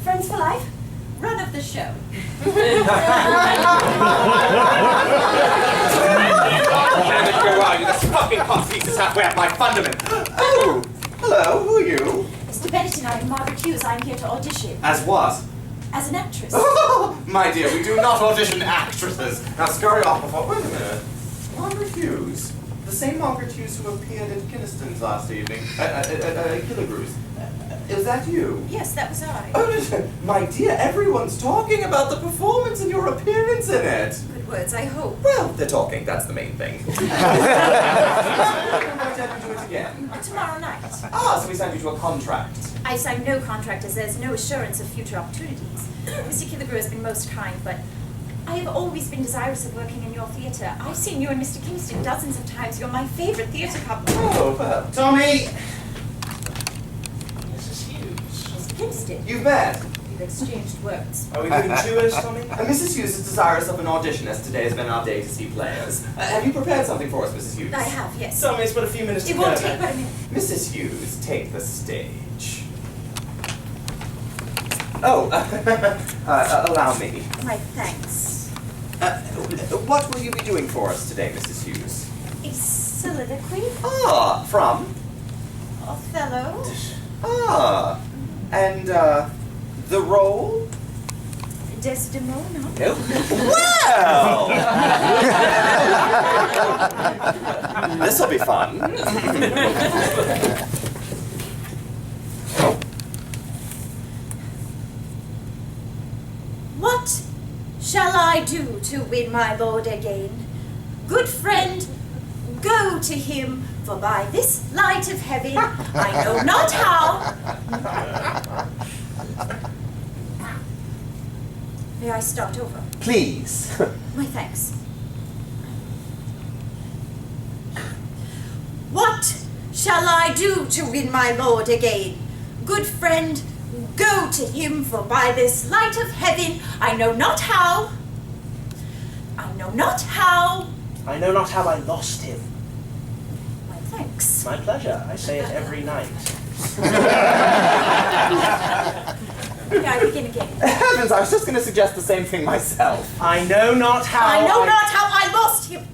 [SPEAKER 11] Friends for life.
[SPEAKER 9] Run of the show.
[SPEAKER 5] This fucking Compleat is halfway up my fundament. Oh, hello, who are you?
[SPEAKER 9] Mr. Bennett and I am Margaret Hughes. I'm here to audition.
[SPEAKER 5] As what?
[SPEAKER 9] As an actress.
[SPEAKER 5] My dear, we do not audition actresses. Now scurry off before. Wait a minute. Margaret Hughes? The same Margaret Hughes who appeared at Kiniston's last evening. Killigrew's. Is that you?
[SPEAKER 9] Yes, that was I.
[SPEAKER 5] Oh, my dear, everyone's talking about the performance and your appearance in it.
[SPEAKER 9] Good words, I hope.
[SPEAKER 5] Well, they're talking, that's the main thing. When might I do it again?
[SPEAKER 9] Tomorrow night.
[SPEAKER 5] Ah, so we signed you to a contract.
[SPEAKER 9] I signed no contract as there's no assurance of future opportunities. Mr. Killigrew has been most kind, but I have always been desirous of working in your theatre. I've seen you and Mr. Kingston dozens of times. You're my favourite theatre couple.
[SPEAKER 5] Oh, well.
[SPEAKER 4] Tommy!
[SPEAKER 9] Mr. Kingston.
[SPEAKER 5] You've met.
[SPEAKER 9] We've exchanged words.
[SPEAKER 4] Are we doing tours, Tommy?
[SPEAKER 5] Mrs. Hughes is desirous of an audition, as today has been our day to see players. Have you prepared something for us, Mrs. Hughes?
[SPEAKER 9] I have, yes.
[SPEAKER 4] Tommy, it's but a few minutes to
[SPEAKER 9] It
[SPEAKER 4] go.
[SPEAKER 9] won't take but a minute.
[SPEAKER 5] Mrs. Hughes, take the stage. Oh, allow me.
[SPEAKER 9] My thanks.
[SPEAKER 5] What will you be doing for us today, Mrs. Hughes?
[SPEAKER 9] A soliloquy?
[SPEAKER 5] Ah, from?
[SPEAKER 9] Othello?
[SPEAKER 5] Ah, and, the role?
[SPEAKER 9] Desdemona?
[SPEAKER 5] Well! This'll be fun.
[SPEAKER 9] What shall I do to win my lord again? Good friend, go to him, for by this light of heaven I know not how. May I start over?
[SPEAKER 5] Please.
[SPEAKER 9] My thanks. What shall I do to win my lord again? Good friend, go to him, for by this light of heaven I know not how. I know not how.
[SPEAKER 4] I know not how I lost him.
[SPEAKER 9] My thanks.
[SPEAKER 4] My pleasure. I say it every night.
[SPEAKER 9] May I begin again?
[SPEAKER 5] Heavens, I was just going to suggest the same thing myself.
[SPEAKER 4] I know not how
[SPEAKER 9] I know not how I lost him.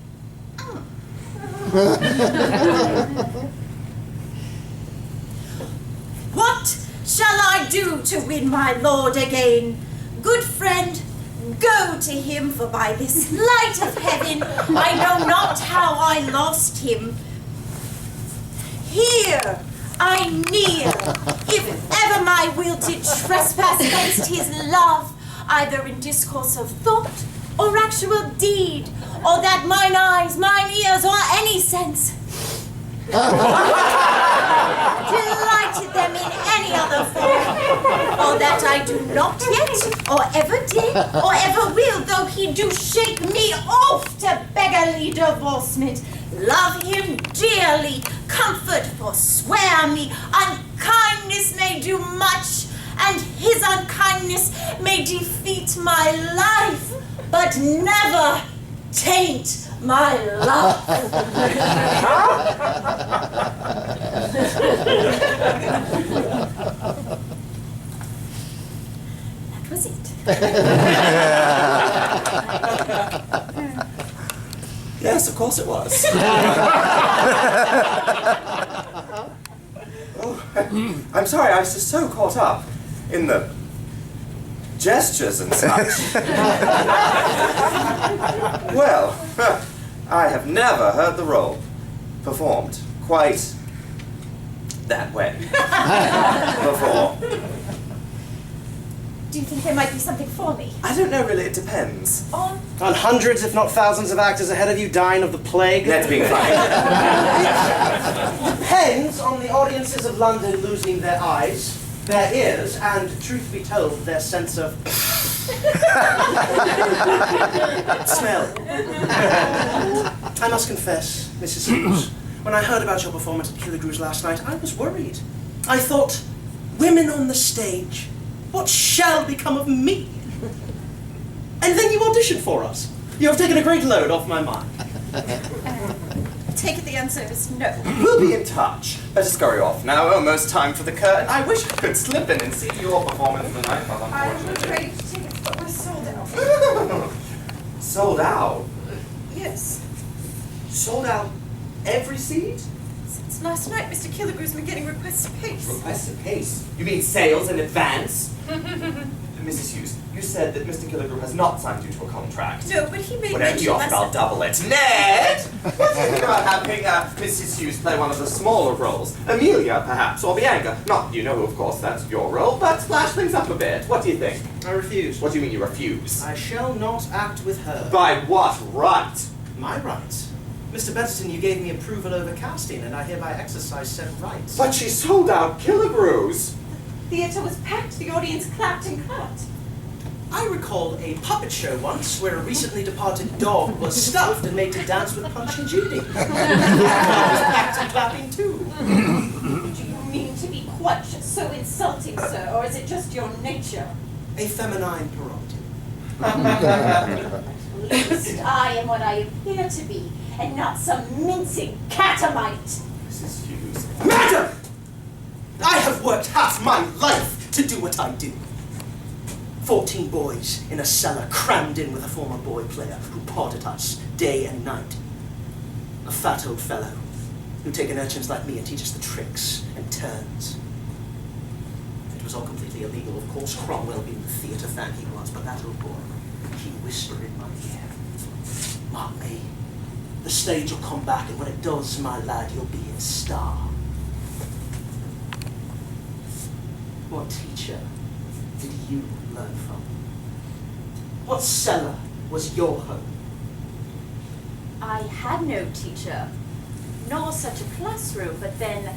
[SPEAKER 9] What shall I do to win my lord again? Good friend, go to him, for by this light of heaven I know not how I lost him. Here I kneel, if ever my will did trespass against his love, either in discourse of thought or actual deed, or that mine eyes, mine ears, or any sense delighted them in any other form, or that I do not yet, or ever did, or ever will, though he do shake me off to beggarly divorcement. Love him dearly, comfort forswear me, unkindness may do much, and his unkindness may defeat my life, but never taint my love. That was it.
[SPEAKER 5] Yes, of course it was. Oh, I'm sorry, I was just so caught up in the gestures and such. Well, I have never heard the role performed quite that way before.
[SPEAKER 9] Do you think there might be something for me?
[SPEAKER 5] I don't know, really. It depends.
[SPEAKER 9] On?
[SPEAKER 6] On hundreds, if not thousands, of actors ahead of you dying of the plague.
[SPEAKER 5] That's being funny.
[SPEAKER 6] Depends on the audiences of London losing their eyes, their ears, and, truth be told, their sense of smell. I must confess, Mrs. Hughes, when I heard about your performance at Killigrew's last night, I was worried. I thought, women on the stage, what shall become of me? And then you auditioned for us. You have taken a great load off my mind.
[SPEAKER 9] Take it the answer is no.
[SPEAKER 5] We'll be in touch. Better scurry off now. Almost time for the curtain. I wish I could slip in and see your performance tonight, but
[SPEAKER 9] I'm
[SPEAKER 5] unfortunately.
[SPEAKER 9] afraid tickets but we're sold out.
[SPEAKER 5] Sold out?
[SPEAKER 9] Yes.
[SPEAKER 5] Sold out every seat?
[SPEAKER 9] Since last night, Mr. Killigrew's been getting requests apace.
[SPEAKER 5] Request a pace? You mean sales in advance? Mrs. Hughes, you said that Mr. Killigrew has not signed you to a contract.
[SPEAKER 9] No, but he made
[SPEAKER 5] Whatever
[SPEAKER 9] mention
[SPEAKER 5] you offer,
[SPEAKER 9] last
[SPEAKER 5] I'll
[SPEAKER 9] night.
[SPEAKER 5] double it. Ned! What do you think about having Mrs. Hughes play one of the smaller roles? Amelia, perhaps, or Bianca. Not, you know, of course, that's your role, but splash things up a bit. What do you think?
[SPEAKER 6] I refuse.
[SPEAKER 5] What do you mean you refuse?
[SPEAKER 6] I shall not act with her.
[SPEAKER 5] By what right?
[SPEAKER 6] My rights. Mr. Betterton, you gave me approval over casting, and I hereby exercise said rights.
[SPEAKER 5] But she sold out Killigrew's.
[SPEAKER 9] The theatre was packed, the audience clapped and clapped.
[SPEAKER 6] I recall a puppet show once where a recently departed dog was stuffed and made to dance with Punch and Judy. The crowd was packed and clapping too.
[SPEAKER 9] Do you mean to be quite so insulting, sir, or is it just your nature?
[SPEAKER 6] A feminine prerogative.
[SPEAKER 9] At least I am what I appear to be, and not some mincing catamite.
[SPEAKER 5] Mrs. Hughes.
[SPEAKER 6] Madam! I have worked half my life to do what I do. 14 boys in a cellar crammed in with a former boy player who pawed at us day and night. A fat old fellow who'd taken urchins like me and teach us the tricks and turns. It was all completely illegal, of course, Cromwell being the theatre fan he was, but that old boy, he whispered in my ear, "Mark me, the stage will come back, and when it does, my lad, you'll be a star." What teacher did you learn from? What cellar was your home?
[SPEAKER 9] I had no teacher, nor such a classroom, but then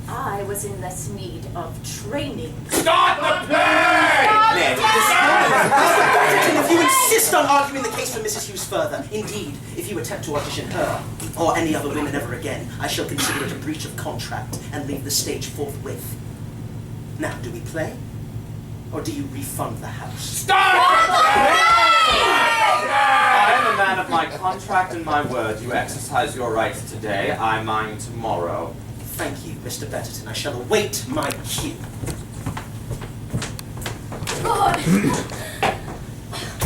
[SPEAKER 9] I was in less need of training.
[SPEAKER 10] Start the play!
[SPEAKER 5] Ned,
[SPEAKER 6] If you insist on arguing the case for Mrs. Hughes further, indeed, if you attempt to audition her, or any other women ever again, I shall consider it a breach of contract and leave the stage forthwith. Now, do we play? Or do you refund the house?
[SPEAKER 10] Start the play!
[SPEAKER 5] I am a man of my contract and my word. You exercise your rights today, I mine tomorrow.
[SPEAKER 6] Thank you, Mr. Betterton. I shall await my cue.
[SPEAKER 11] God!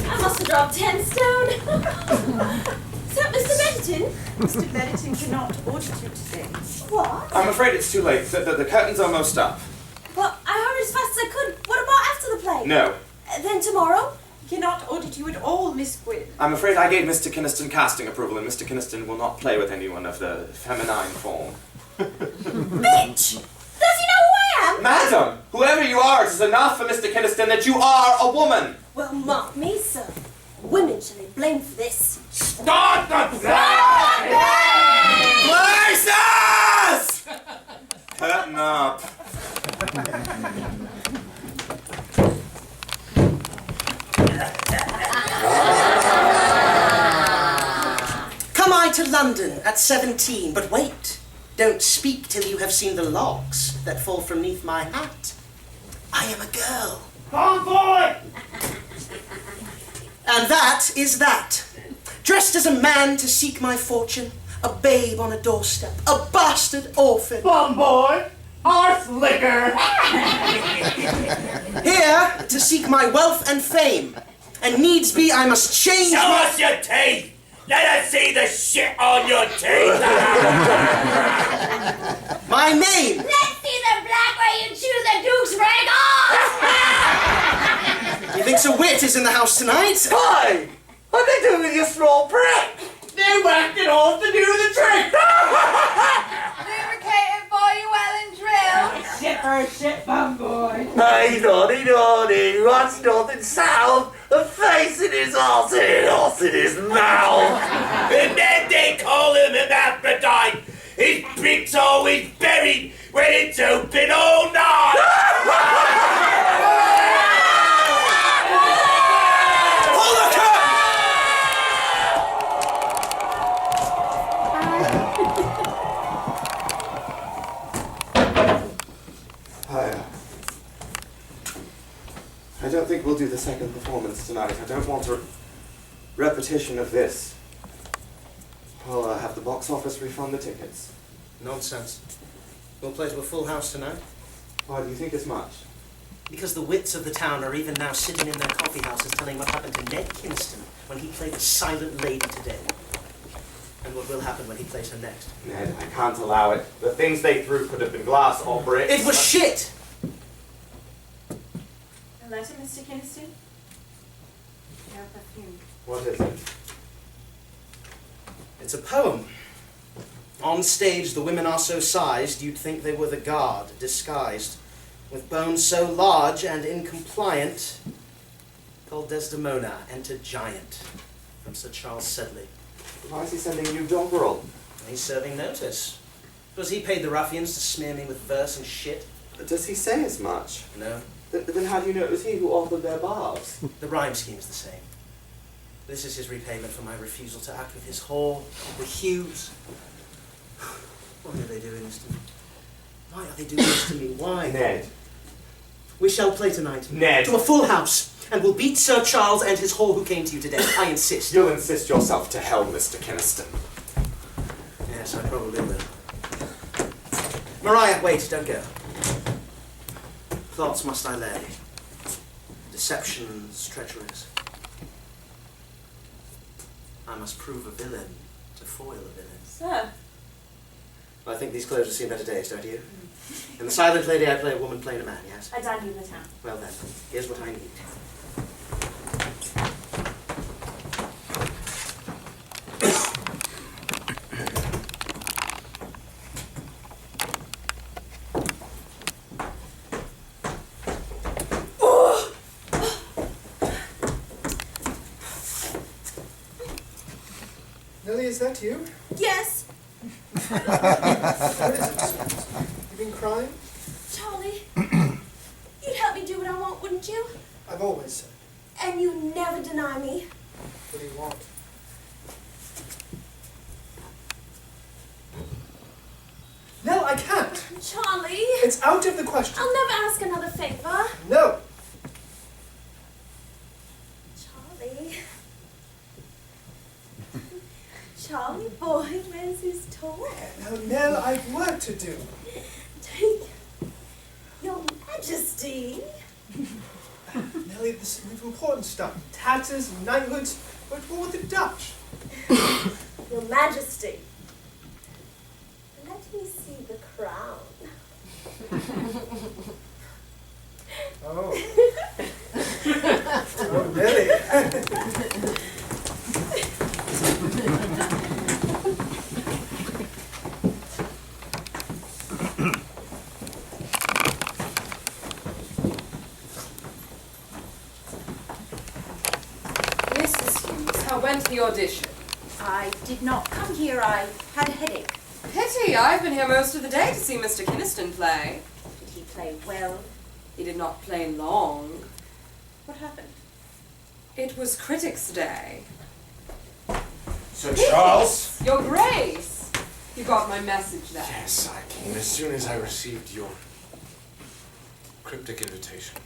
[SPEAKER 11] I must have dropped 10 stone. Is that Mr. Betterton?
[SPEAKER 9] Mr. Betterton cannot audit you today.
[SPEAKER 11] What?
[SPEAKER 5] I'm afraid it's too late. The curtain's almost up.
[SPEAKER 11] Well, I hurried as fast as I could. What about after the play?
[SPEAKER 5] No.
[SPEAKER 11] Then tomorrow?
[SPEAKER 9] Cannot audit you at all, Miss Gwynn.
[SPEAKER 5] I'm afraid I gave Mr. Kynaston casting approval, and Mr. Kynaston will not play with anyone of the feminine form.
[SPEAKER 11] Bitch! Does he know who I am?
[SPEAKER 5] Madam, whoever you are, it is enough for Mr. Kynaston that you are a woman.
[SPEAKER 11] Well, mark me, sir. Women shall be blamed for this.
[SPEAKER 10] Start the play!
[SPEAKER 5] Places! Curtain up.
[SPEAKER 6] Come I to London at 17, but wait. Don't speak till you have seen the locks that fall from neath my hat. I am a girl.
[SPEAKER 10] Come boy!
[SPEAKER 6] And that is that. Dressed as a man to seek my fortune, a babe on a doorstep, a bastard orphan.
[SPEAKER 10] Bum boy! Horse liquor!
[SPEAKER 6] Here to seek my wealth and fame, and needs be I must change
[SPEAKER 10] Show
[SPEAKER 6] my...
[SPEAKER 10] us your teeth! Let us see the shit on your teeth!
[SPEAKER 6] My name!
[SPEAKER 11] Let's see the black way you chew the Duke's rag off!
[SPEAKER 6] You think Sir Wit is in the house tonight?
[SPEAKER 10] Hi! What they do with your small prick? They whacked it off to do the trick!
[SPEAKER 7] Lubricated for you well and drilled.
[SPEAKER 10] Hey, naughty, naughty, what's not north and south, a face in his arse and an arse in his mouth. And then they call him hermaphrodite. His prick's always buried when it's open all night.
[SPEAKER 4] Hold the
[SPEAKER 5] I don't think we'll do the second performance tonight. I don't want a repetition of this. I'll have the box office refund the tickets.
[SPEAKER 4] Nonsense. We'll play to a full house tonight.
[SPEAKER 5] Why do you think as much?
[SPEAKER 6] Because the wits of the town are even now sitting in their coffee houses telling what happened to Ned Kinston when he played the silent lady today. And what will happen when he plays her next.
[SPEAKER 5] Ned, I can't allow it. The things they threw could have been glass or bricks.
[SPEAKER 6] It was shit!
[SPEAKER 9] A letter, Mr. Kinston? Your perfume.
[SPEAKER 5] What is it?
[SPEAKER 6] It's a poem. On stage, the women are so sized, you'd think they were the guard, disguised, with bones so large and incompliant, called Desdemona, enter giant, from Sir Charles Sedley.
[SPEAKER 5] Why is he sending you doggerel?
[SPEAKER 6] He's serving notice. Was he paid the ruffians to smear me with verse and shit?
[SPEAKER 5] Does he say as much?
[SPEAKER 6] No.
[SPEAKER 5] Then how do you know it was he who authored their barbs?
[SPEAKER 6] The rhyme scheme's the same. This is his repayment for my refusal to act with his whore, the Hughes. Why are they doing this to me? Why are they doing this to me? Why?
[SPEAKER 5] Ned.
[SPEAKER 6] We shall play tonight.
[SPEAKER 5] Ned.
[SPEAKER 6] To a full house. And we'll beat Sir Charles and his whore who came to you today. I insist.
[SPEAKER 5] You'll insist yourself to hell, Mr. Kinston.
[SPEAKER 6] Yes, I probably will. Mariah, wait, don't go. Plots must I lay. Deceptions, treacheries. I must prove a villain to foil a villain.
[SPEAKER 9] Sir.
[SPEAKER 6] I think these clothes have seen better days, don't you? In The Silent Lady, I play a woman playing a man, yes?
[SPEAKER 9] I dine you in the town.
[SPEAKER 6] Well then, here's what I need.
[SPEAKER 8] Nellie, is that you?
[SPEAKER 11] Yes,
[SPEAKER 8] What is it? You've been crying?
[SPEAKER 11] Charlie. You'd help me do what I want, wouldn't you?
[SPEAKER 8] I've always said.
[SPEAKER 11] And you never deny me.
[SPEAKER 8] What do you want? No, I can't.
[SPEAKER 11] Charlie.
[SPEAKER 8] It's out of the question.
[SPEAKER 11] I'll never ask another favor.
[SPEAKER 8] No.
[SPEAKER 11] Charlie. Charlie boy, where's his toy?
[SPEAKER 8] Now, Nell, I've work to do.
[SPEAKER 11] Your Majesty.
[SPEAKER 8] Nellie, this is important stuff. Taxes, knighthoods, but what with the Dutch?
[SPEAKER 11] Your Majesty. Let me see the crown.
[SPEAKER 8] Oh. Oh, Nellie.
[SPEAKER 7] Mrs. Hughes, how went the audition?
[SPEAKER 9] I did not come here. I had a headache.
[SPEAKER 7] Pity, I've been here most of the day to see Mr. Kinston play.
[SPEAKER 9] Did he play well?
[SPEAKER 7] He did not play long.
[SPEAKER 9] What happened?
[SPEAKER 7] It was Critics' Day.
[SPEAKER 3] Sir Charles?
[SPEAKER 7] Your Grace! You got my message then.
[SPEAKER 3] Yes, I came as soon as I received your cryptic invitation.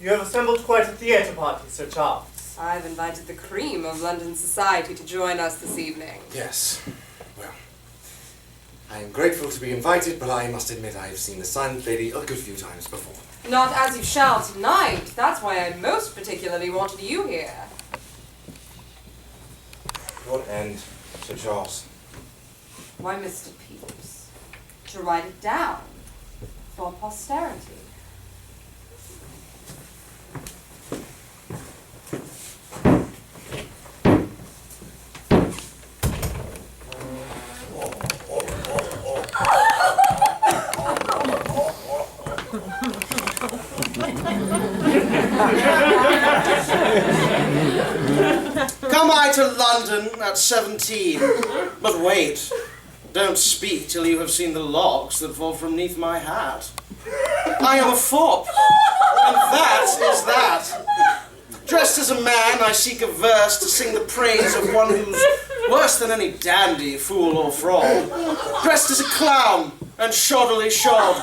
[SPEAKER 8] You have assembled quite a theatre party, Sir Charles.
[SPEAKER 7] I've invited the cream of London society to join us this evening.
[SPEAKER 3] Yes. Well, I am grateful to be invited, but I must admit I have seen the Silent Lady a good few times before.
[SPEAKER 7] Not as you shall tonight. That's why I most particularly wanted you here.
[SPEAKER 3] What end, Sir Charles?
[SPEAKER 7] Why, Mr. Pepys, to write it down for posterity.
[SPEAKER 4] London at 17. But wait, don't speak till you have seen the locks that fall from neath my hat. I am a fop, and that is that. Dressed as a man, I seek a verse to sing the praise of one who's worse than any dandy, fool or fraud. Dressed as a clown, and shoddily shod.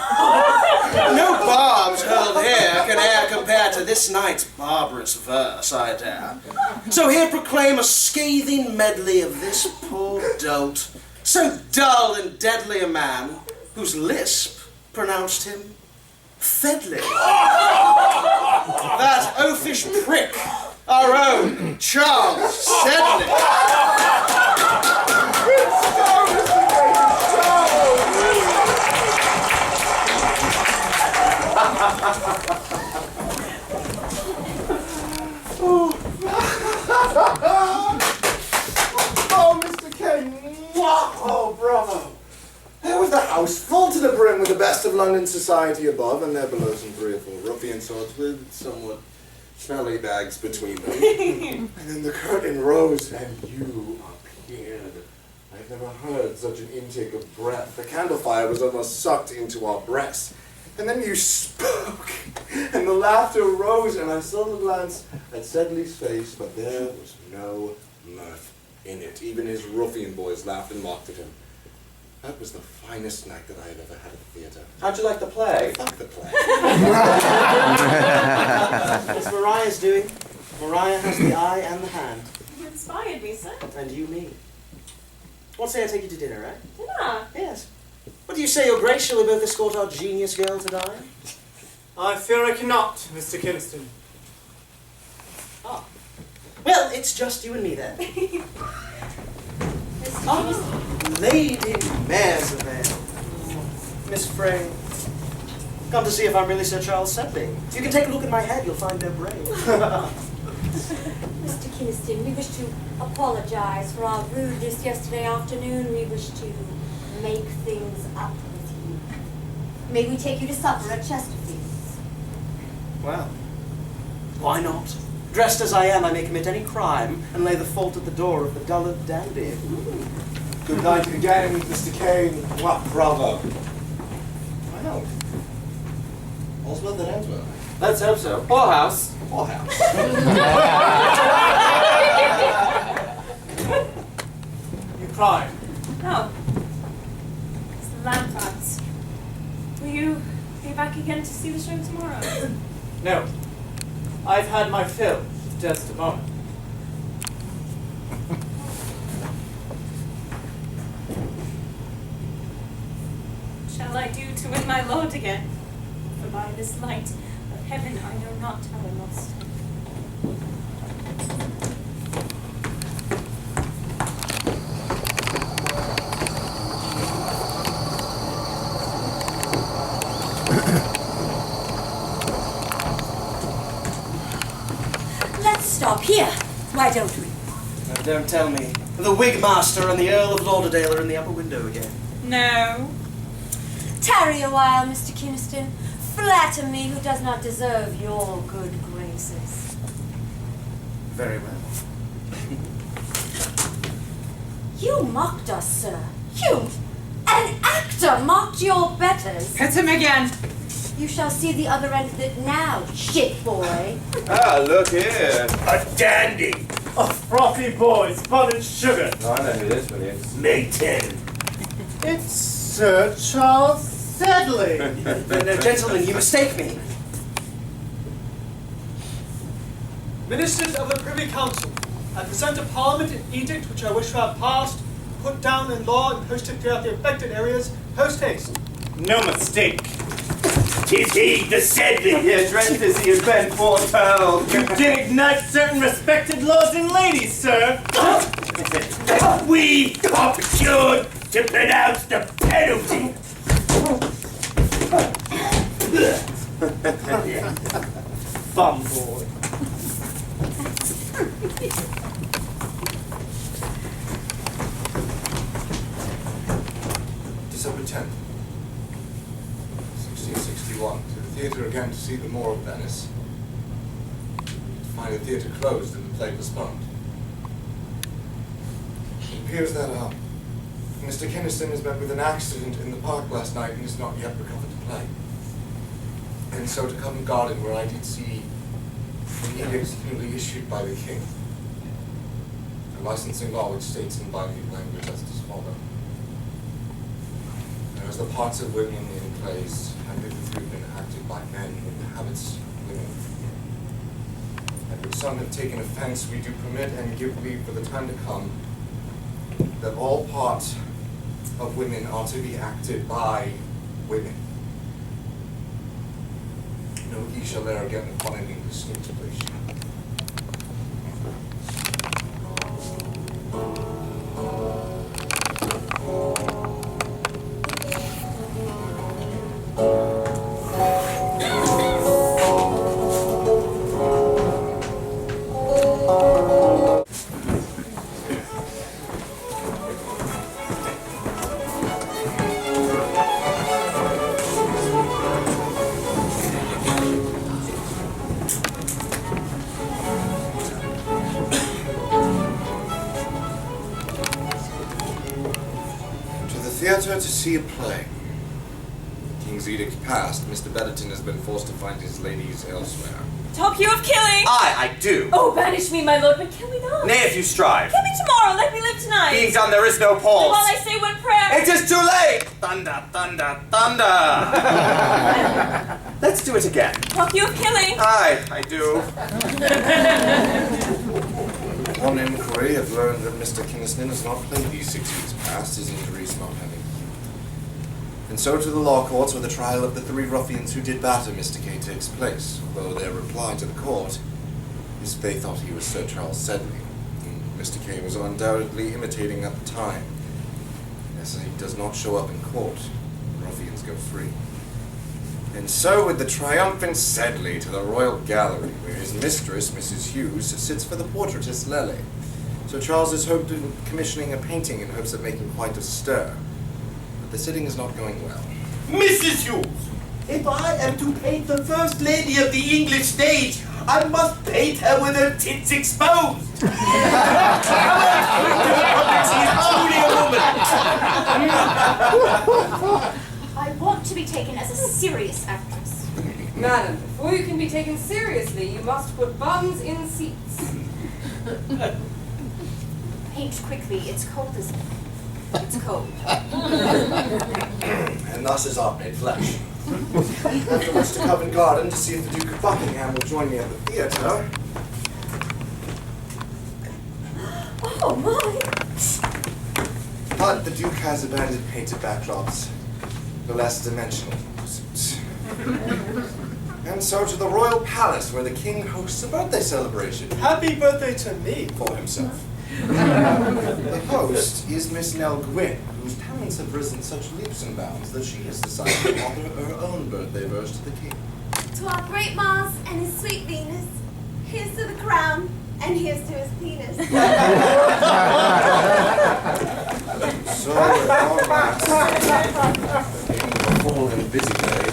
[SPEAKER 4] No barbs hurled here can e'er compare to this night's barbarous verse, I dare. So here proclaim a scathing medley of this poor dolt, so dull and deadly a man, whose lisp pronounced him Fedley. That oafish prick, our own Charles Sedley.
[SPEAKER 3] Oh, Mr. Kane! Oh, bravo! There was the house full to the brim with the best of London society above, and there below some 3 or 4 ruffian sorts with somewhat smelly bags between them. And then the curtain rose, and you appeared. I've never heard such an intake of breath. The candle fire was almost sucked into our breasts. And then you spoke, and the laughter rose, and I saw the glance at Sedley's face, but there was no mirth in it. Even his ruffian boys laughed and mocked at him. That was the finest night that I had ever had at the theatre.
[SPEAKER 5] How'd you like the play?
[SPEAKER 3] Fuck the play.
[SPEAKER 6] What's Mariah's doing? Mariah has the eye and the hand.
[SPEAKER 11] You inspired me, sir.
[SPEAKER 6] And you me. What say I take you to dinner, eh?
[SPEAKER 11] Dinner?
[SPEAKER 6] Yes. What do you say, Your Grace? Shall we both escort our genius girl to dine?
[SPEAKER 8] I fear I cannot, Mr. Kinston.
[SPEAKER 6] Ah. Well, it's just you and me then. Ah, Lady Maresville. Miss Frey. Come to see if I'm really Sir Charles Sedley. You can take a look at my head, you'll find they're brave.
[SPEAKER 1] Mr. Kinston, we wish to apologize for our rudeness yesterday afternoon. We wish to make things up with you. May we take you to supper at Chesterfield's?
[SPEAKER 6] Well, why not? Dressed as I am, I may commit any crime and lay the fault at the door of the dullard dandy.
[SPEAKER 3] Good night again, Mr. Kane. What bravo. Well, all's well that ends well.
[SPEAKER 5] Let's hope so. Whorehouse.
[SPEAKER 3] Whorehouse.
[SPEAKER 8] You cried.
[SPEAKER 11] No. It's the Lamparts. Will you be back again to see the show tomorrow?
[SPEAKER 8] No. I've had my fill of Desdemona.
[SPEAKER 11] Shall I do to win my lord again? For by this light of heaven I know not how I lost him.
[SPEAKER 1] Let's stop here. Why don't we?
[SPEAKER 6] No, don't tell me. The Wig Master and the Earl of Lauderdale are in the upper window again.
[SPEAKER 2] No.
[SPEAKER 1] Tarry a while, Mr. Kinston. Flatter me who does not deserve your good graces.
[SPEAKER 6] Very well.
[SPEAKER 1] You mocked us, sir. You, an actor, mocked your betters.
[SPEAKER 2] Hit him again.
[SPEAKER 1] You shall see the other end of it now, shit boy.
[SPEAKER 5] Ah, look here.
[SPEAKER 10] A dandy.
[SPEAKER 8] A frothy boy, spotted sugar.
[SPEAKER 5] No, I know who this one is.
[SPEAKER 10] May 10.
[SPEAKER 8] It's Sir Charles Sedley.
[SPEAKER 6] No, gentlemen, you mistake me.
[SPEAKER 12] Ministers of the Privy Council, I present to Parliament an edict which I wish to have passed, put down in law and posted throughout the affected areas, post haste.
[SPEAKER 8] No mistake.
[SPEAKER 10] 'Tis he, the Sedley.
[SPEAKER 5] Yes, rent as he has been foretold.
[SPEAKER 8] You did ignite certain respected lords and ladies, sir.
[SPEAKER 10] We are procured to pronounce the penalty.
[SPEAKER 8] Bum boy.
[SPEAKER 3] December 10th, 1661. To the theatre again to see the Moor of Venice. To find the theatre closed and the play postponed. appears that Mr. Cranston has met with an accident in the park last night and is not yet recovered to play. And so to Covent Garden, where I did see an edict newly issued by the king, a licensing law which states in binding language as follows. Whereas the parts of women in plays have hitherto been acted by men in the habits of women, and which some have taken offense, we do permit and give leave for the time to come that all parts of women are to be acted by women. No he shall e'er get upon an English installation. Theatre to see a play. King's edict passed, Mr. Betterton has been forced to find his ladies elsewhere.
[SPEAKER 9] Talk you of killing!
[SPEAKER 5] I do.
[SPEAKER 9] Oh, banish me, my lord, but kill me not.
[SPEAKER 5] Nay, if you strive.
[SPEAKER 9] Kill me tomorrow, let me live tonight.
[SPEAKER 5] Being done, there is no
[SPEAKER 9] And
[SPEAKER 5] pause.
[SPEAKER 9] while I say one prayer...
[SPEAKER 5] It is too late! Thunder, thunder, thunder! Let's do it again.
[SPEAKER 9] Talk you of killing!
[SPEAKER 5] I do.
[SPEAKER 3] Upon inquiry, I've learned that Mr. Cranston has not played these 6 weeks past, his injuries not having healed. And so to the law courts where the trial of the 3 ruffians who did batter Mr. K takes place, although their reply to the court is they thought he was Sir Charles Sedley, whom Mr. K was undoubtedly imitating at the time. As he does not show up in court, the ruffians go free. And so with the triumphant Sedley to the Royal Gallery, where his mistress, Mrs. Hughes, sits for the portraitist Lely. So Charles is hoped of commissioning a painting in hopes of making quite a stir. But the sitting is not going well.
[SPEAKER 10] Mrs. Hughes, if I am to paint the first lady of the English stage, I must paint her with her tits exposed. She is truly a woman.
[SPEAKER 9] I want to be taken as a serious actress.
[SPEAKER 7] Madam, before you can be taken seriously, you must put buns in seats.
[SPEAKER 9] Paint quickly, it's cold as... It's cold.
[SPEAKER 3] And thus is art made flesh. Afterwards to Covent Garden to see if the Duke of Buckingham will join me at the theatre.
[SPEAKER 11] Oh my!
[SPEAKER 3] But the Duke has abandoned painted backdrops for less dimensional pursuits. And so to the Royal Palace, where the King hosts a birthday celebration.
[SPEAKER 12] Happy birthday to me.
[SPEAKER 3] For himself. The host is Miss Nell Gwynn, whose talents have risen such leaps and bounds that she has decided to author her own birthday verse to the King.
[SPEAKER 11] To our great Mars and his sweet Venus, here's to the crown, and here's to his penis.
[SPEAKER 3] So, at long last, being a full and busy day,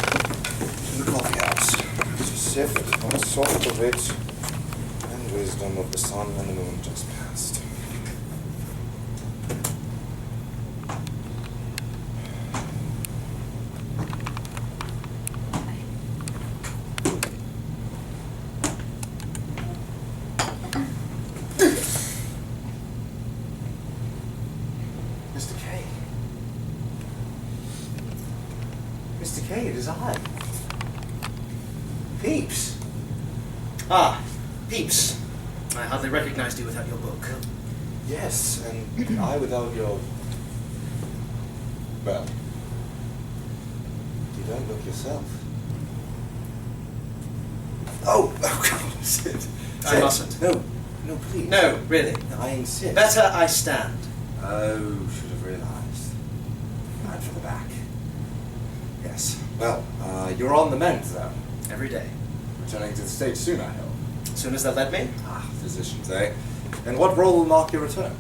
[SPEAKER 3] in the coffee house, to sift on the salt of wit and wisdom of the sun and the moon just past. Mr. K. Mr. K, it is I. Peeps.
[SPEAKER 6] Ah, Peeps. I hardly recognized you without your book.
[SPEAKER 3] Yes, and I without your... Well, you don't look yourself. Oh, God, sit.
[SPEAKER 6] I mustn't.
[SPEAKER 3] No, please.
[SPEAKER 6] No, really.
[SPEAKER 3] No, I insist.
[SPEAKER 6] Better I stand.
[SPEAKER 3] Oh, should have realized. Right from the back. Yes. Well, you're on the mend, though.
[SPEAKER 6] Every day.
[SPEAKER 3] Returning to the stage soon, I hope.
[SPEAKER 6] As soon as they'll let me.
[SPEAKER 3] Ah, physicians, eh? And what role will mark your return?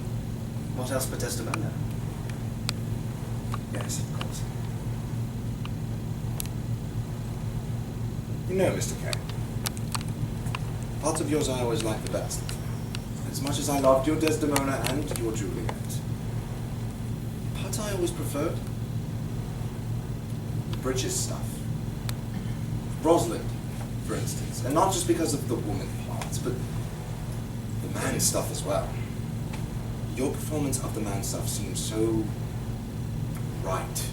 [SPEAKER 6] What else but Desdemona?
[SPEAKER 3] Yes, of course. You know, Mr. K, parts of yours I always liked the best. As much as I loved your Desdemona and your Juliet, what I always preferred? British stuff. Rosalind, for instance. And not just because of the woman parts, but the man stuff as well. Your performance of the man stuff seems so right,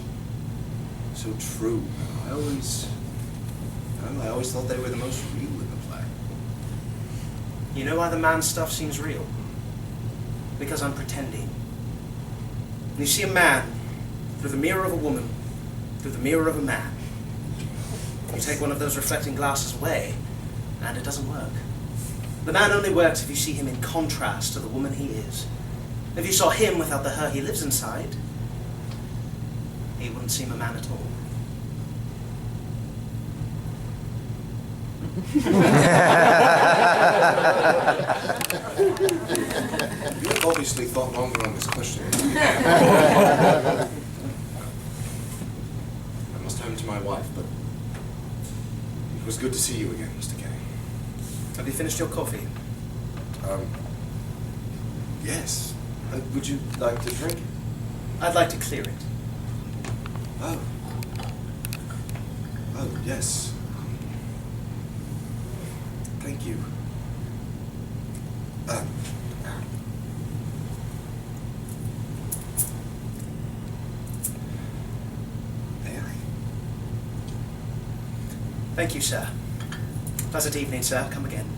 [SPEAKER 3] so true. I always thought they were the most real in the play.
[SPEAKER 4] You know why the man stuff seems real? Because I'm pretending. You see a man through the mirror of a woman, through the mirror of a man. You take one of those reflecting glasses away, and it doesn't work. The man only works if you see him in contrast to the woman he is. If you saw him without the her he lives inside, he wouldn't seem a man at all.
[SPEAKER 3] You have obviously thought longer on this question. I must home to my wife, but it was good to see you again, Mr. Kay.
[SPEAKER 4] Have you finished your coffee?
[SPEAKER 3] Yes. Would you like to drink?
[SPEAKER 4] I'd like to clear it.
[SPEAKER 3] Oh. Oh, yes. Thank you. May I?
[SPEAKER 4] Thank you, sir. Pleasant evening, sir. Come again.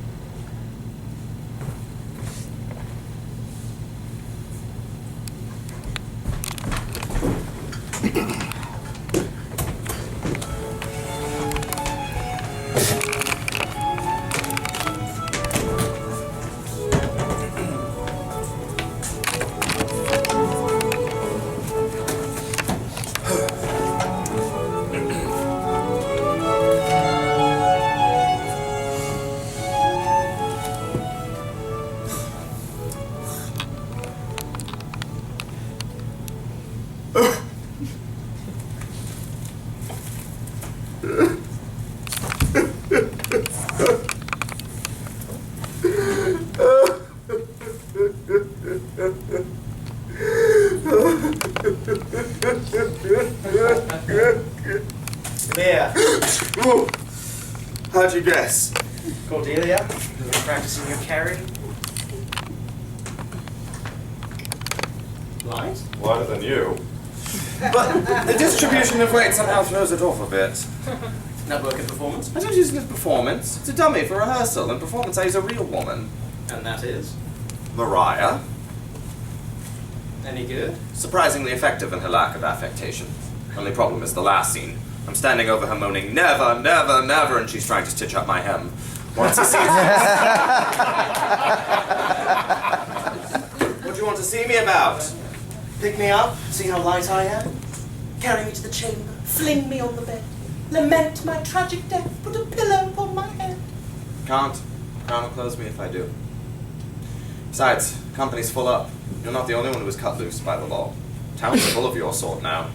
[SPEAKER 4] There.
[SPEAKER 5] Ooh. How'd you guess?
[SPEAKER 4] Cordelia, you're practicing your carry. Light?
[SPEAKER 5] Wider than you. But the distribution of weight somehow throws it off a bit.
[SPEAKER 4] Not working performance?
[SPEAKER 5] I don't use it as performance. It's a dummy for rehearsal. In performance, I use a real woman.
[SPEAKER 4] And that is?
[SPEAKER 5] Mariah.
[SPEAKER 4] Any good?
[SPEAKER 5] Surprisingly effective in her lack of affectation. Only problem is the last scene. I'm standing over her moaning, never, never, never, and she's trying to stitch up my hem. Once he sees What do you want to see me about?
[SPEAKER 4] Pick me up, see how light I am. Carry me to the chamber, fling me on the bed. Lament my tragic death, put a pillow upon my head.
[SPEAKER 5] Can't. Crown will close me if I do. Besides, company's full up. You're not the only one who was cut loose by the law. Town's full of your sort now.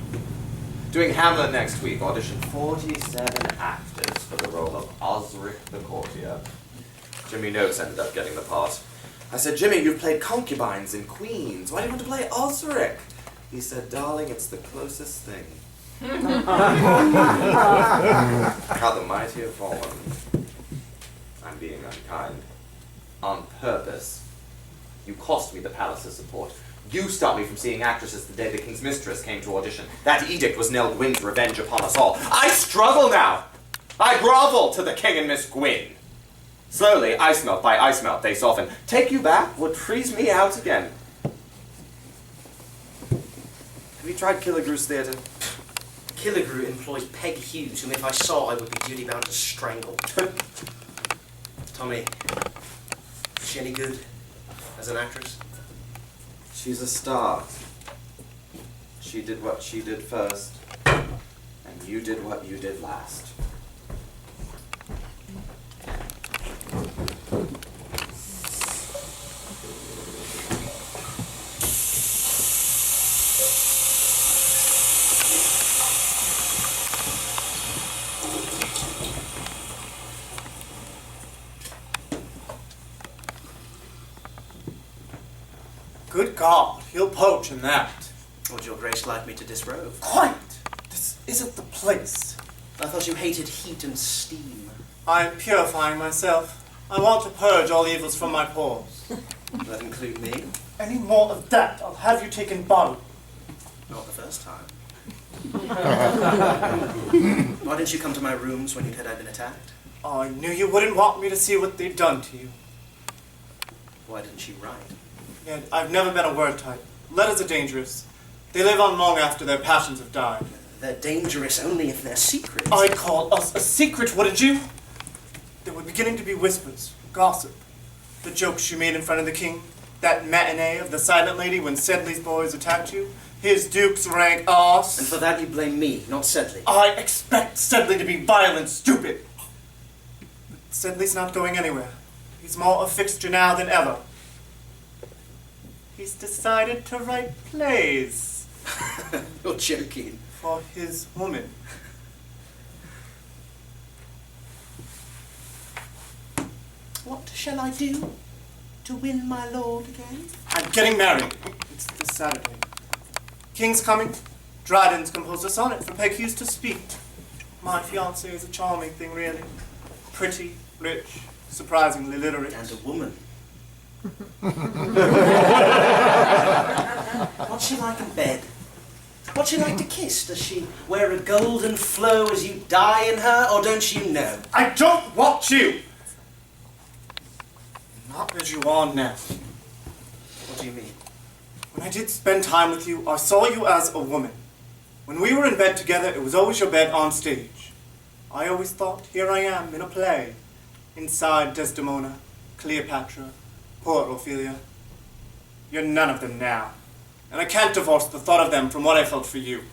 [SPEAKER 5] Doing Hamlet next week, auditioned 47 actors for the role of Osric the Courtier. Jimmy Noakes ended up getting the part. I said, Jimmy, you've played concubines in Queens. Why do you want to play Osric? He said, darling, it's the closest thing. How the mighty have fallen. I'm being unkind. On purpose. You cost me the palace's support. You stopped me from seeing actresses the day the King's Mistress came to audition. That edict was Nell Gwyn's revenge upon us all. I struggle now! I grovel to the King and Miss Gwyn. Slowly, ice melt by ice melt, they soften. Take you back would freeze me out again. Have you tried Killigrew's theatre?
[SPEAKER 4] Killigrew employs Peg Hughes, whom if I saw I would be duty bound to strangle. Tommy, is she any good as an actress?
[SPEAKER 5] She's a star. She did what she did first, and you did what you did last.
[SPEAKER 8] Good God, he'll poach in that.
[SPEAKER 4] Would your grace like me to disrobe?
[SPEAKER 8] Quiet! This isn't the place.
[SPEAKER 4] I thought you hated heat and steam.
[SPEAKER 8] I am purifying myself. I want to purge all evils from my pores.
[SPEAKER 4] Does that include me?
[SPEAKER 8] Any more of that, I'll have you taken bodily.
[SPEAKER 4] Not the first time. Why didn't you come to my rooms when you heard I'd been attacked?
[SPEAKER 8] Oh, I knew you wouldn't want me to see what they'd done to you.
[SPEAKER 4] Why didn't you write?
[SPEAKER 8] Yeah, I've never been a word type. Letters are dangerous. They live on long after their passions have died.
[SPEAKER 4] They're dangerous only if they're secret.
[SPEAKER 8] I'd call us a secret, wouldn't you? There were beginning to be whispers, gossip. The jokes you made in front of the king, that matinee of the Silent Lady when Sedley's boys attacked you, his duke's rank arse.
[SPEAKER 4] And for that you blame me, not Sedley.
[SPEAKER 8] I expect Sedley to be violent, stupid. But Sedley's not going anywhere. He's more a fixture now than ever. He's decided to write plays.
[SPEAKER 4] You're joking.
[SPEAKER 8] For his woman.
[SPEAKER 6] What shall I do to win my lord again?
[SPEAKER 8] I'm getting married. It's this Saturday. King's coming. Dryden's composed a sonnet for Peg Hughes to speak. My fiancée is a charming thing, really. Pretty, rich, surprisingly literate.
[SPEAKER 4] And a woman. What's she like in bed? What's she like to kiss? Does she wear a golden flow as you die in her, or don't you know?
[SPEAKER 8] I don't want you! Not as you are now.
[SPEAKER 4] What do you mean?
[SPEAKER 8] When I did spend time with you, I saw you as a woman. When we were in bed together, it was always your bed on stage. I always thought, here I am in a play. Inside Desdemona, Cleopatra, poor Ophelia. You're none of them now. And I can't divorce the thought of them from what I felt for you.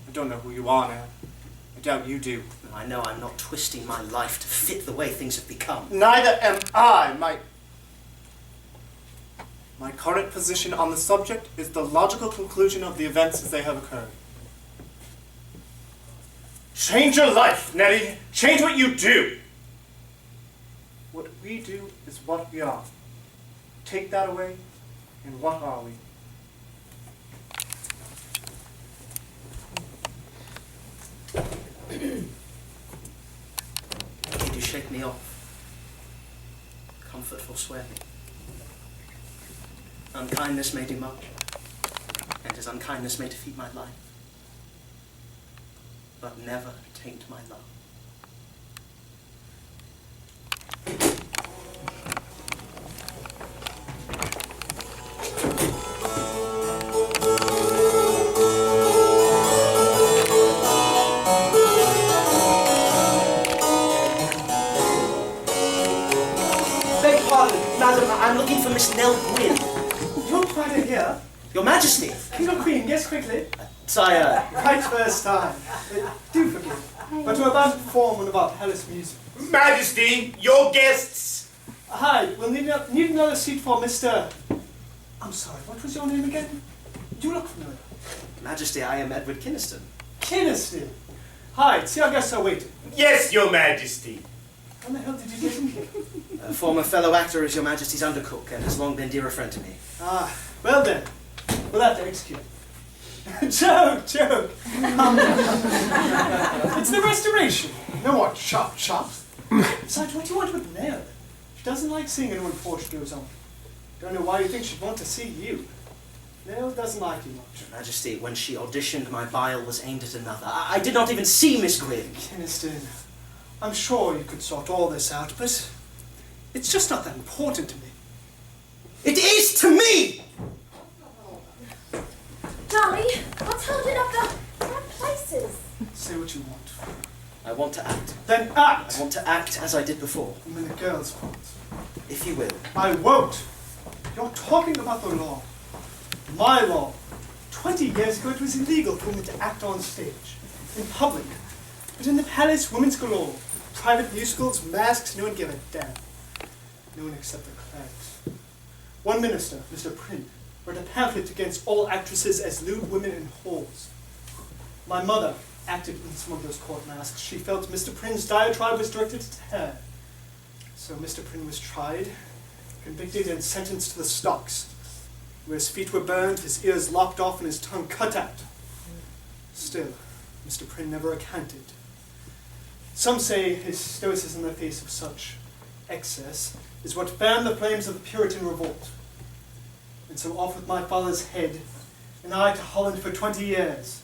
[SPEAKER 8] I don't know who you are now. I doubt you do.
[SPEAKER 4] I know I'm not twisting my life to fit the way things have become.
[SPEAKER 8] Neither am I. My current position on the subject is the logical conclusion of the events as they have occurred. Change your life, Nettie. Change what you do. What we do is what we are. Take that away, and what are we?
[SPEAKER 4] Did you shake me off? Comfort forswear me. Unkindness may do much, and his unkindness may defeat my life, but never taint my love. Madam, I'm looking for Miss Nell Gwynn.
[SPEAKER 12] You're quite here.
[SPEAKER 4] Your Majesty.
[SPEAKER 12] King or Queen, guess quickly.
[SPEAKER 4] Sire.
[SPEAKER 12] Right first time. Do forgive. But we're about to perform one of our palace music.
[SPEAKER 10] Majesty, your guests!
[SPEAKER 12] Hi, we'll need another seat for Mr. I'm sorry, what was your name again? You look familiar.
[SPEAKER 4] Majesty, I am Edward Kynaston.
[SPEAKER 12] Kynaston. Hi, see our guests are waiting.
[SPEAKER 10] Yes, your Majesty.
[SPEAKER 12] When the hell did you get in here?
[SPEAKER 4] A former fellow actor is your Majesty's undercook and has long been dear a friend to me.
[SPEAKER 12] Ah, well then, we'll have to execute. Joke. It's the restoration. No more chops. Besides, what do you want with Nell? She doesn't like seeing anyone before she goes on. Don't know why you think she'd want to see you. Nell doesn't like you much.
[SPEAKER 4] Your Majesty, when she auditioned, my bile was aimed at another. I did not even see Miss Gwynn.
[SPEAKER 12] Kynaston, I'm sure you could sort all this out, but it's just not that important to me.
[SPEAKER 4] It is to me!
[SPEAKER 11] Darling, what's holding up the places?
[SPEAKER 12] Say what you want.
[SPEAKER 4] I want to act.
[SPEAKER 12] Then act!
[SPEAKER 4] I want to act as I did before.
[SPEAKER 12] I'm in the girl's fault.
[SPEAKER 4] If you will.
[SPEAKER 12] I won't. You're talking about the law. My law. 20 years ago, it was illegal for women to act on stage, in public. But in the palace, women's galore. Private musicals, masks, no one gave a damn. No one except the clerics. One minister, Mr. Prynne, wrote a pamphlet against all actresses as lewd women and whores. My mother acted in some of those court masks. She felt Mr. Prynne's diatribe was directed at her. So Mr. Prynne was tried, convicted, and sentenced to the stocks. where his feet were burned, his ears lopped off, and his tongue cut out. Still, Mr. Prynne never recanted. Some say his stoicism in the face of such excess is what fanned the flames of the Puritan revolt. And so off with my father's head, and I to Holland for 20 years.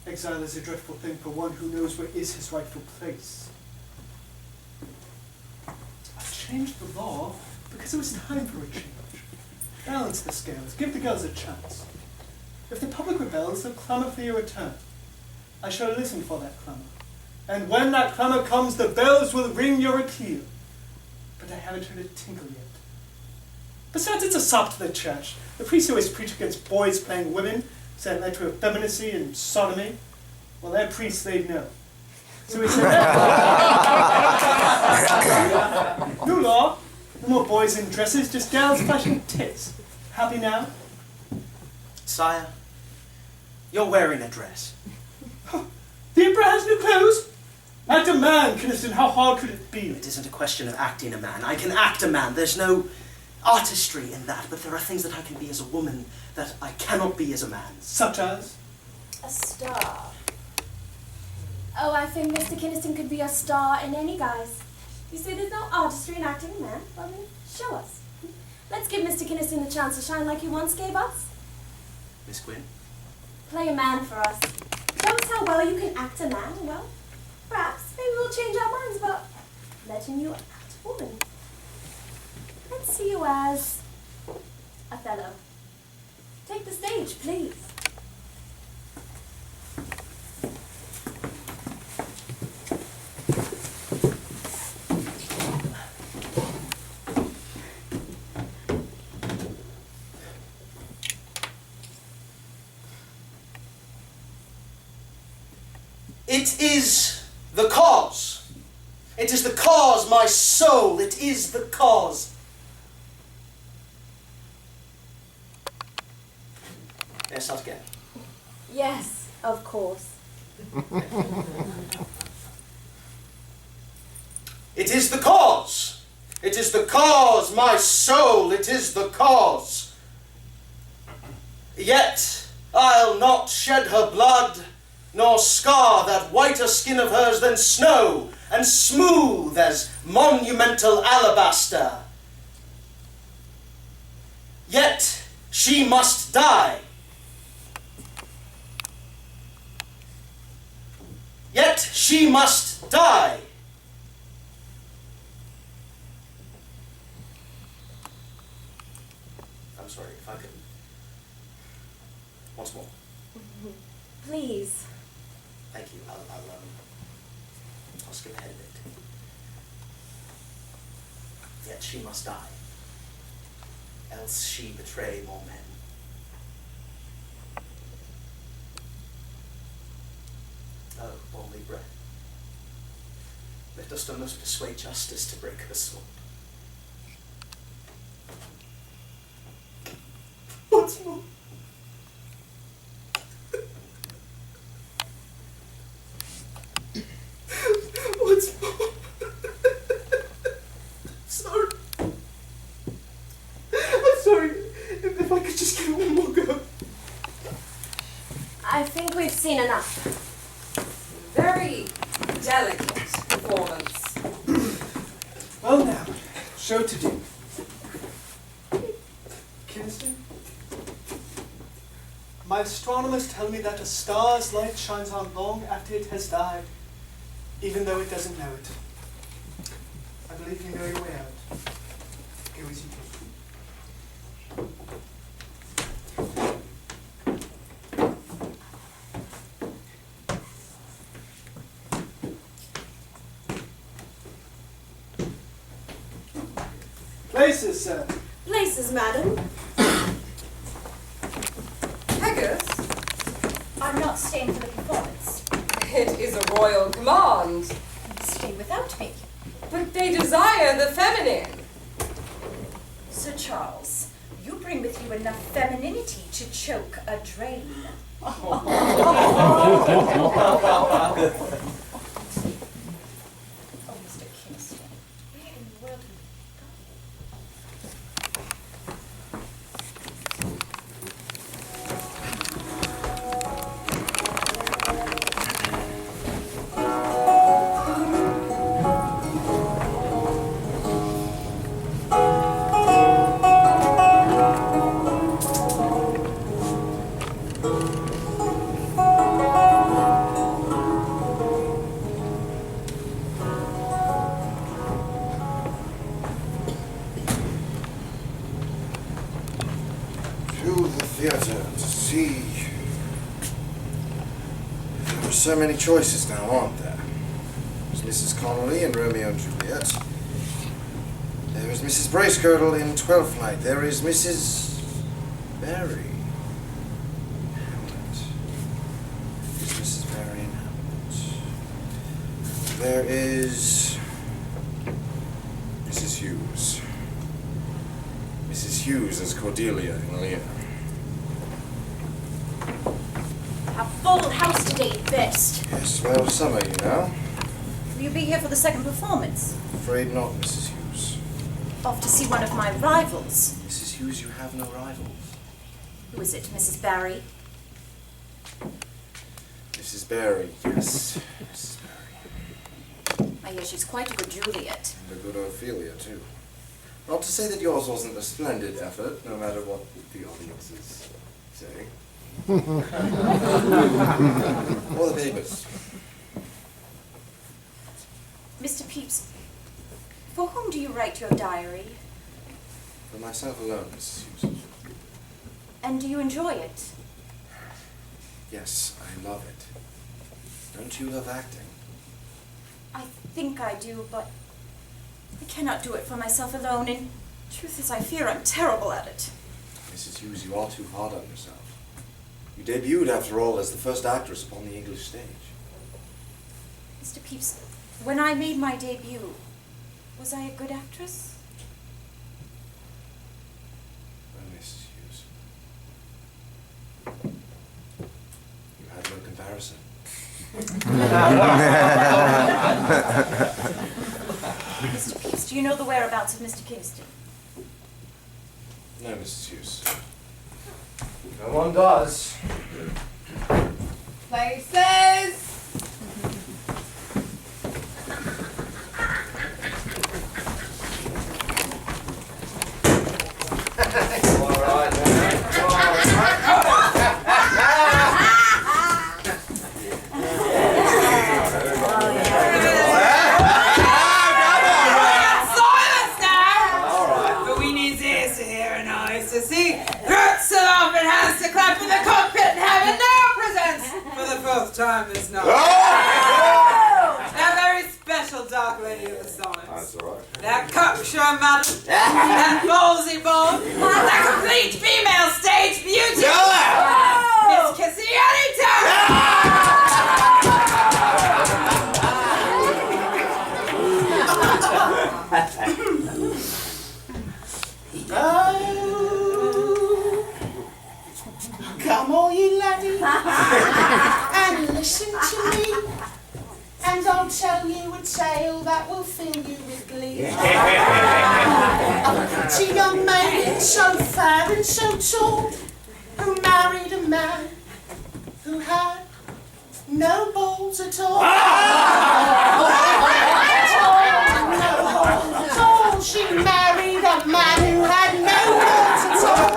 [SPEAKER 12] Exile is a dreadful thing for one who knows where is his rightful place. I changed the law because it was time for a change. Balance the scales, give the girls a chance. If the public rebels, they'll clamour for your return. I shall listen for that clamour. And when that clamour comes, the bells will ring your appeal. But I haven't heard it tinkle yet. Besides, it's a sop to the church. The priests always preach against boys playing women, say it led to effeminacy and sodomy. Well, they're priests, they know. So he said, new law, no more boys in dresses, just gals flashing tits. Happy now?
[SPEAKER 6] Sire, you're wearing a dress.
[SPEAKER 12] The Emperor has new clothes? Act a man, Cranston, how hard could it be?
[SPEAKER 6] It isn't a question of acting a man. I can act a man. There's no artistry in that, but there are things that I can be as a woman that I cannot be as a man.
[SPEAKER 12] Such as?
[SPEAKER 11] A star. Oh, I think Mr. Cranston could be a star in any guise. You say there's no artistry in acting a man? Well, then, show us. Let's give Mr. Cranston the chance to shine like he once gave us.
[SPEAKER 6] Miss Gwyn?
[SPEAKER 11] Play a man for us. Show us how well you can act a man, and well, perhaps maybe we'll change our minds about letting you act a woman. Let's see you as Othello. Take the stage, please.
[SPEAKER 6] It is the cause. It is the cause, my soul. It is the cause. Yes, start again.
[SPEAKER 11] Yes, of course.
[SPEAKER 6] It is the cause. It is the cause, my soul. It is the cause. Yet I'll not shed her blood, nor scar that whiter skin of hers than snow, and smooth as monumental alabaster. Yet she must die. Yet she must die. I'm sorry, if I could. Once more.
[SPEAKER 11] Please.
[SPEAKER 6] Thank you. I'll skip ahead a bit. Yet she must die, else she betray more men. Oh, only breath. Let us almost persuade justice to break her sword. Once more. Once more. Sorry. I'm sorry. If I could just give it one more go.
[SPEAKER 11] I think we've seen enough.
[SPEAKER 7] Very delicate performance.
[SPEAKER 12] Well now, show to do. Cranston? My astronomers tell me that a star's light shines on long after it has died, even though it doesn't know it. I believe you know your way out. Go as you can. Places, sir.
[SPEAKER 11] Places, madam.
[SPEAKER 7] Haggis,
[SPEAKER 9] I'm not staying for the performance.
[SPEAKER 7] it is a royal command.
[SPEAKER 9] Stay without me.
[SPEAKER 7] But they desire the feminine.
[SPEAKER 9] Sir Charles, you bring with you enough femininity to choke a drain.
[SPEAKER 11] Oh,
[SPEAKER 9] Mr. Kingston, where in the world have you
[SPEAKER 3] are so many choices now, aren't there? There's Mrs. Connolly in Romeo and Juliet. There is Mrs. Bracegirdle in Twelfth Night. There is Mrs. Barry. Hamlet. Is Mrs. Barry in Hamlet? There is Mrs. Hughes. Mrs. Hughes as Cordelia in Lear.
[SPEAKER 9] A full house today, best.
[SPEAKER 3] Yes, well, summer, you know.
[SPEAKER 9] Will you be here for the second performance?
[SPEAKER 3] Afraid not, Mrs. Hughes.
[SPEAKER 9] Off to see one of my rivals.
[SPEAKER 3] Mrs. Hughes, you have no rivals.
[SPEAKER 9] Who is it, Mrs. Barry?
[SPEAKER 3] Mrs. Barry, yes. Mrs. Barry.
[SPEAKER 9] I hear she's quite a good Juliet.
[SPEAKER 3] And a good Ophelia, too. Not to say that yours wasn't a splendid effort, no matter what the audiences say. Or the papers.
[SPEAKER 9] Mr. Pepys, for whom do you write your diary?
[SPEAKER 3] For myself alone, Mrs. Hughes.
[SPEAKER 9] And do you enjoy it?
[SPEAKER 3] Yes, I love it. Don't you love acting?
[SPEAKER 9] I think I do, but I cannot do it for myself alone, and truth is I fear I'm terrible at it.
[SPEAKER 3] Mrs. Hughes, you are too hard on yourself. You debuted, after all, as the first actress upon the English stage.
[SPEAKER 9] Mr. Pepys, when I made my debut, was I a good actress?
[SPEAKER 3] Well, Mrs. Hughes, you had no comparison.
[SPEAKER 9] Mr. Pepys, do you know the whereabouts of Mr. Kingston?
[SPEAKER 3] No, Mrs. Hughes. No one does.
[SPEAKER 2] Places!
[SPEAKER 3] All right, man.
[SPEAKER 2] Silence now! But we need ears to hear and eyes to see. Throats to laugh and hands to clap in the cockpit and heaven now presents for the fourth time this night. That very special dark lady of the sonnets.
[SPEAKER 3] That's all right.
[SPEAKER 2] That cocksure madam and ballsy ball. That complete female stage beauty. Miss Kissy
[SPEAKER 6] Oh, come all you laddies and listen to me, and I'll tell you a tale that will fill you with glee. A pretty young maiden, so fair and so tall, who married a man who had no balls at all. No balls at all. She married a man who had no balls at all.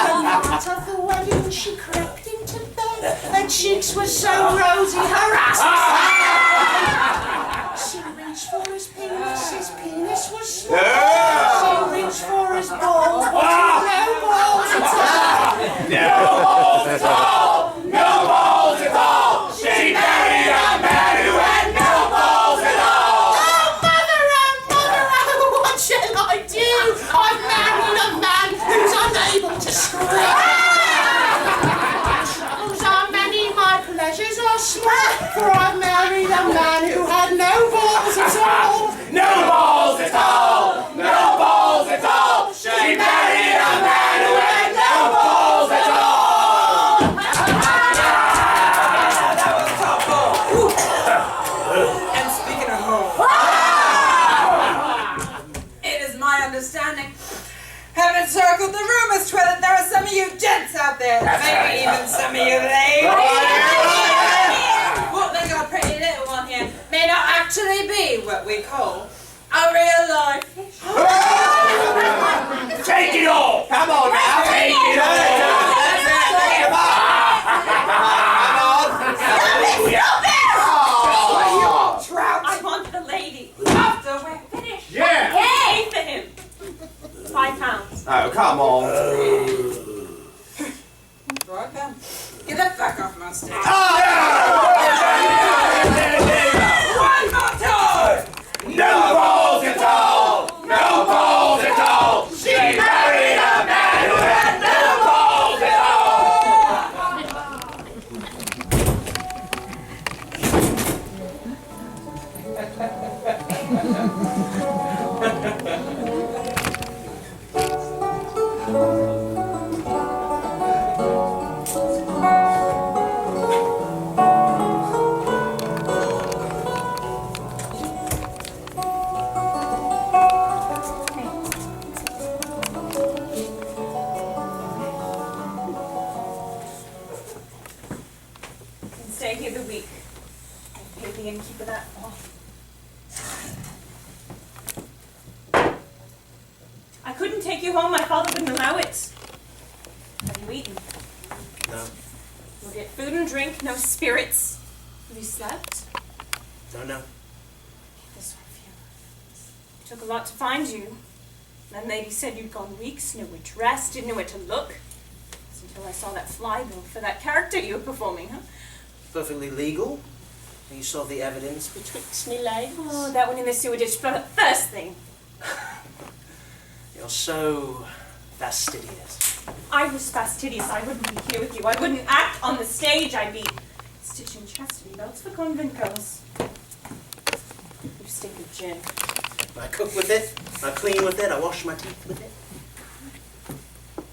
[SPEAKER 6] The night of the wedding, she crept into bed. Her cheeks were so rosy, her ass was so. She reached for his penis was small. She reached for his balls, but no balls at all.
[SPEAKER 10] No balls at all! No balls at all! She married a man who had no balls at all!
[SPEAKER 6] Oh, mother, what shall I do? I've married a man who's unable to scream. Troubles are many, my pleasures are small, for I've married a man who had no balls at all.
[SPEAKER 10] No balls at all! No balls at all! She married a man who had no balls at all!
[SPEAKER 2] That was top ball. And speaking of home, it is my understanding, having circled the rumors, Twitter, that there are some of you gents out there, maybe even some of you ladies. What they got a pretty little one here may not actually be what we call a real life.
[SPEAKER 10] Take it all! Come on now! Take it all!
[SPEAKER 9] Trout! I want the lady. After we're finished.
[SPEAKER 10] Yeah!
[SPEAKER 9] Pay for him. £5.
[SPEAKER 5] Oh, come on.
[SPEAKER 2] Right then. Get the fuck off my stage.
[SPEAKER 10] Oh, yeah!
[SPEAKER 11] And stay here the week. I've paid the innkeeper that off. I couldn't take you home. My father wouldn't allow it. Have you eaten?
[SPEAKER 6] No.
[SPEAKER 11] You'll get food and drink, no spirits. Have you slept?
[SPEAKER 6] No.
[SPEAKER 11] This sort of you. It took a lot to find you. That lady said you'd gone weeks, knew where to rest, didn't know where to look. It was until I saw that flybill for that character you were performing, huh?
[SPEAKER 6] Perfectly legal. You saw the evidence betwixt me legs.
[SPEAKER 11] Oh, that one in the sewer ditch, first thing.
[SPEAKER 6] You're so fastidious.
[SPEAKER 11] I was fastidious. I wouldn't be here with you. I wouldn't act on the stage. I'd be stitching chastity belts for convent girls. You stink of gin.
[SPEAKER 6] I cook with it. I clean with it. I wash my teeth with it.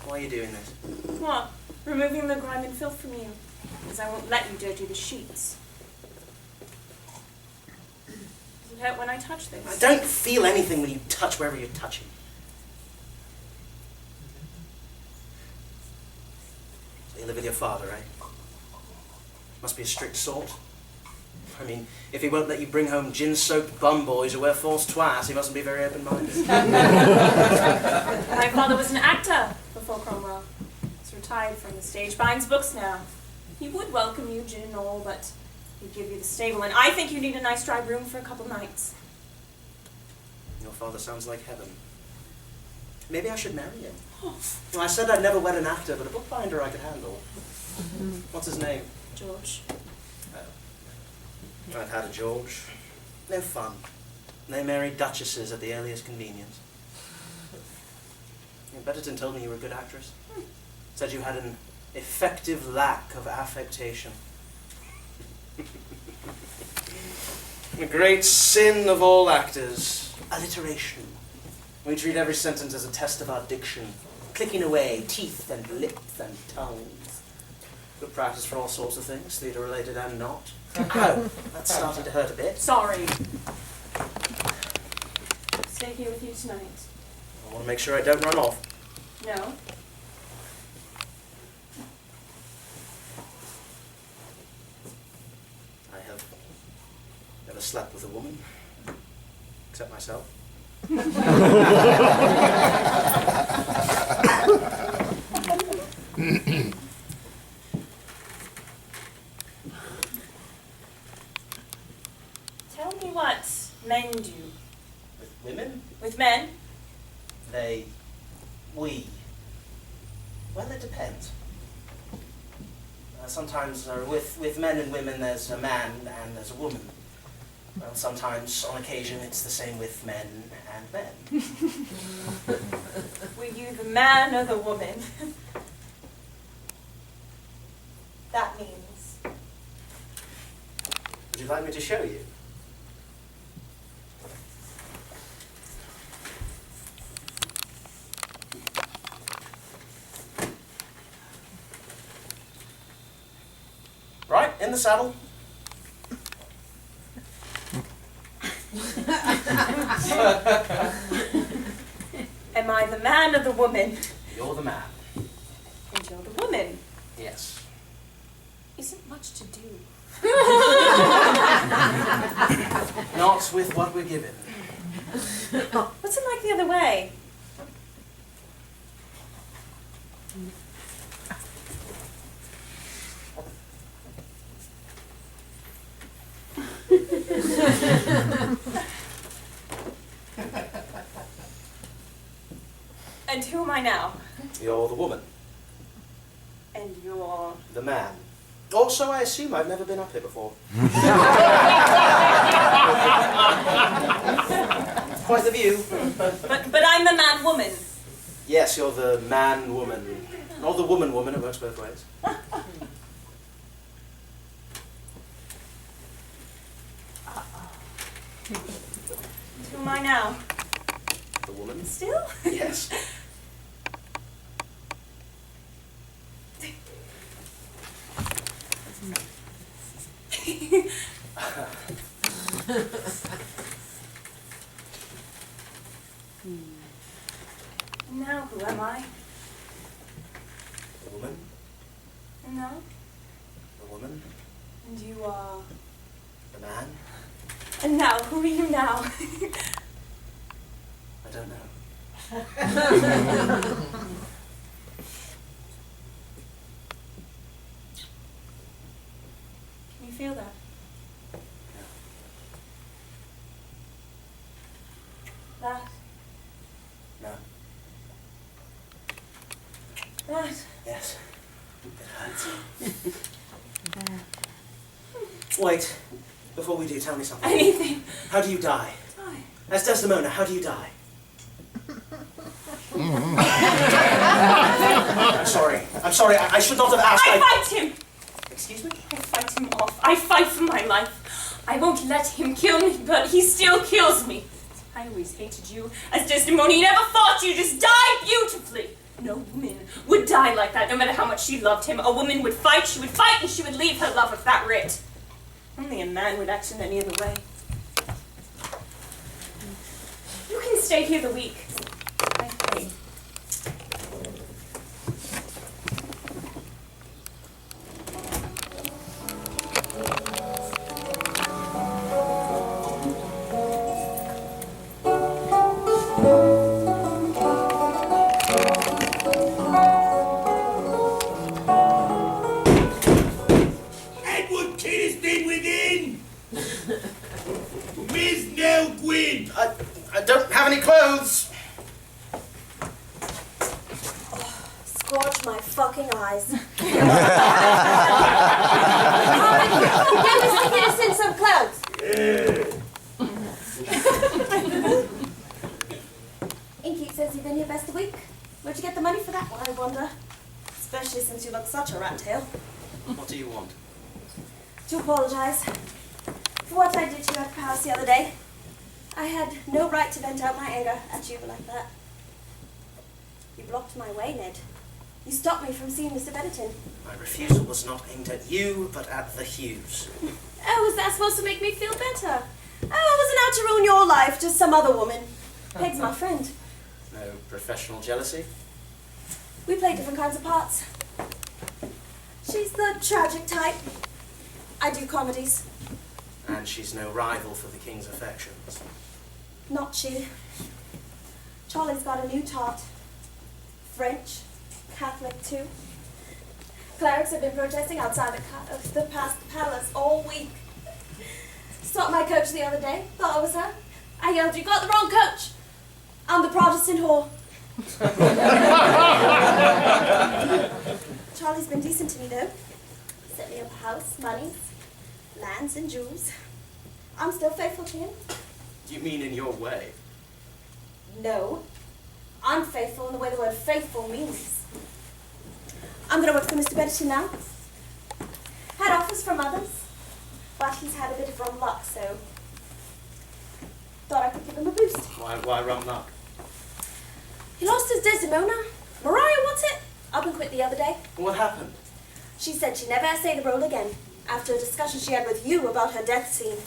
[SPEAKER 6] Why are you doing this?
[SPEAKER 11] What? Removing the grime and filth from you. Because I won't let you dirty the sheets. Does it hurt when I touch this?
[SPEAKER 6] I don't feel anything when you touch wherever you're touching. So you live with your father, eh? Must be a strict sort. I mean, if he won't let you bring home gin-soaked bum boys who wear false twats, he mustn't be very open-minded.
[SPEAKER 11] My father was an actor before Cromwell. He's retired from the stage, binds books now. He would welcome you, gin and all, but he'd give you the stable, and I think you need a nice dry room for a couple nights.
[SPEAKER 6] Your father sounds like heaven. Maybe I should marry him. Well, I said I'd never wed an actor, but a bookbinder I could handle. What's his name?
[SPEAKER 11] George.
[SPEAKER 6] I've had a George. No fun. They married duchesses at the earliest convenience. Betterton told me you were a good actress. Said you had an effective lack of affectation. The great sin of all actors, alliteration. We treat every sentence as a test of our diction, clicking away teeth and lips and tongues. Good practice for all sorts of things, theatre-related and not. Oh, that's starting to hurt a bit.
[SPEAKER 11] Sorry. Stay here with you tonight.
[SPEAKER 6] I want to make sure I don't run off.
[SPEAKER 11] No?
[SPEAKER 6] I have never slept with a woman, except myself.
[SPEAKER 11] Tell me what men do.
[SPEAKER 6] With women?
[SPEAKER 11] With men?
[SPEAKER 6] We. Well, it depends. Sometimes with men and women there's a man and there's a woman. Well, sometimes, on occasion, it's the same with men and men.
[SPEAKER 11] Were you the man or the woman? That means.
[SPEAKER 6] Would you like me to show you? Right, in the saddle.
[SPEAKER 11] Am I the man or the woman?
[SPEAKER 6] You're the man.
[SPEAKER 11] And you're the woman.
[SPEAKER 6] Yes.
[SPEAKER 11] Isn't much to do.
[SPEAKER 6] Not with what we're given.
[SPEAKER 11] What's it like the other way? And who am I now?
[SPEAKER 6] You're the woman.
[SPEAKER 11] And you're...
[SPEAKER 6] The man. Also, I assume I've never been up here before. Quite the view.
[SPEAKER 11] But I'm the man-woman.
[SPEAKER 6] Yes, you're the man-woman. Or the woman-woman, it works both ways.
[SPEAKER 11] Who am I now?
[SPEAKER 4] The woman?
[SPEAKER 11] Still?
[SPEAKER 4] Yes.
[SPEAKER 11] Now who am I?
[SPEAKER 4] The woman?
[SPEAKER 11] No.
[SPEAKER 4] The woman?
[SPEAKER 11] And you are...
[SPEAKER 4] The man?
[SPEAKER 11] And now, who are you now?
[SPEAKER 4] I don't know.
[SPEAKER 11] Can you feel that? That?
[SPEAKER 4] No.
[SPEAKER 11] That?
[SPEAKER 4] Yes. It hurts. Wait. Before we do, tell me something.
[SPEAKER 11] Anything.
[SPEAKER 4] How do you die?
[SPEAKER 11] Die.
[SPEAKER 4] As Desdemona, how do you die? I'm sorry, I should not have asked.
[SPEAKER 11] I fight him!
[SPEAKER 4] Excuse me?
[SPEAKER 11] I fight him off. I fight for my life. I won't let him kill me, but he still kills me. I always hated you. As Desdemona, you never thought you just died beautifully. No woman would die like that, no matter how much she loved him. A woman would fight, she would fight, and she would leave her love if that were it. Only a man would act in any other way. You can stay here the week. I pay.
[SPEAKER 10] Edward Kidd has been within! Where's Nell Gwyn?
[SPEAKER 4] I don't have any clothes.
[SPEAKER 11] Scorch my fucking eyes.
[SPEAKER 9] Get Mr. Peterson some clothes.
[SPEAKER 11] Innkeep says you've been here best a week. Where'd you get the money for that one, I wonder? Especially since you look such a rat tail.
[SPEAKER 4] What do you want?
[SPEAKER 11] To apologise for what I did to you at the house the other day. I had no right to vent out my anger at you like that. You blocked my way, Ned. You stopped me from seeing Mr. Benetton.
[SPEAKER 4] My refusal was not aimed at you, but at the Hughes.
[SPEAKER 11] Oh, was that supposed to make me feel better? Oh, I wasn't out to ruin your life, just some other woman. Peg's my friend.
[SPEAKER 4] No professional jealousy?
[SPEAKER 11] We play different kinds of parts. She's the tragic type. I do comedies.
[SPEAKER 4] And she's no rival for the king's affections.
[SPEAKER 11] Not she. Charlie's got a new tart. French. Catholic too. Clerics have been protesting outside the palace all week. Stopped my coach the other day. Thought I was her. I yelled, "You got the wrong coach. I'm the Protestant whore." Charlie's been decent to me though. Set me up a house, money, lands and jewels. I'm still faithful to him.
[SPEAKER 4] You mean in your way?
[SPEAKER 11] No. I'm faithful in the way the word faithful means. I'm going to work for Mr. Benetton now. Had offers from others, but he's had a bit of rum luck, so thought I could give him a boost.
[SPEAKER 4] Why rum luck?
[SPEAKER 11] He lost his Desdemona. Mariah wants it. Up and quit the other day.
[SPEAKER 4] What happened?
[SPEAKER 11] She said she'd never say the role again after a discussion she had with you about her death scene.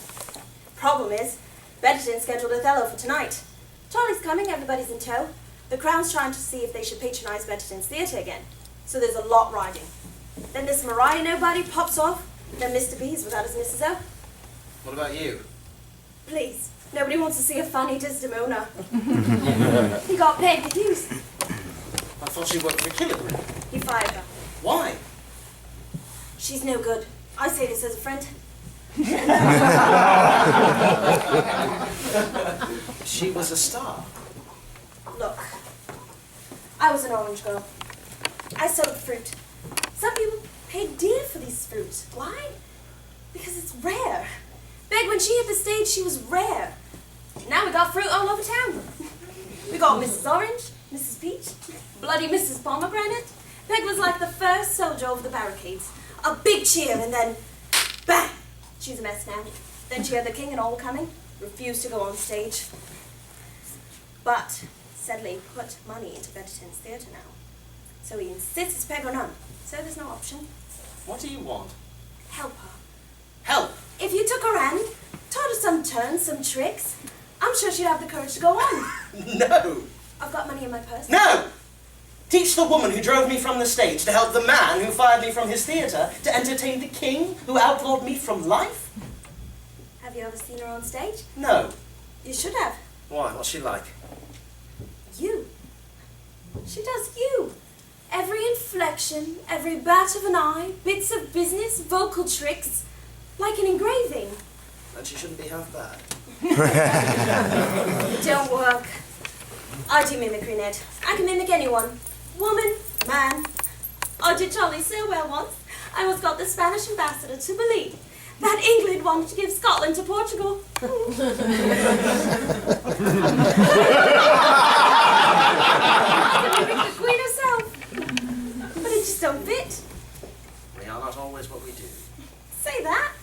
[SPEAKER 11] Problem is, Benetton scheduled Othello for tonight. Charlie's coming, everybody's in tow. The Crown's trying to see if they should patronize Benetton's theatre again. So there's a lot riding. Then this Mariah nobody pops off. Then Mr. B's without his Mrs. O.
[SPEAKER 4] What about you?
[SPEAKER 11] Please, nobody wants to see a funny Desdemona. He got paid the Hughes.
[SPEAKER 4] I thought she worked for Killigrew.
[SPEAKER 11] He fired her.
[SPEAKER 4] Why?
[SPEAKER 11] She's no good. I say this as a friend.
[SPEAKER 4] She was a star.
[SPEAKER 11] Look, I was an orange girl. I sold fruit. Some people pay dear for these fruits. Why? Because it's rare. Beg, when she hit the stage, she was rare. Now we got fruit all over town. We got Mrs. Orange, Mrs. Peach, bloody Mrs. Pomegranate. Peg was like the first soldier over the barricades. A big cheer and then, bang! She's a mess now. Then she had the king and all coming. refused to go on stage. But Sedley put money into Betterton's theatre now. So he insists it's peg or none. So there's no option.
[SPEAKER 4] What do you want?
[SPEAKER 11] Help her.
[SPEAKER 4] Help!
[SPEAKER 11] If you took her in, taught her some turns, some tricks, I'm sure she'd have the courage to go on.
[SPEAKER 4] No!
[SPEAKER 11] I've got money in my purse.
[SPEAKER 4] No! Teach the woman who drove me from the stage to help the man who fired me from his theatre to entertain the king who outlawed me from life?
[SPEAKER 11] Have you ever seen her on stage?
[SPEAKER 4] No.
[SPEAKER 11] You should have.
[SPEAKER 4] Why? What's she like?
[SPEAKER 11] You. She does you. Every inflection, every bat of an eye, bits of business, vocal tricks, like an engraving.
[SPEAKER 4] Then she shouldn't be half bad.
[SPEAKER 11] It don't work. I do mimicry, Ned. I can mimic anyone. Woman, man. I did jolly so well once. I almost got the Spanish ambassador to believe that England wanted to give Scotland to Portugal. I can mimic the Queen herself. But it just don't fit.
[SPEAKER 4] We are not always what we do.
[SPEAKER 11] Say that.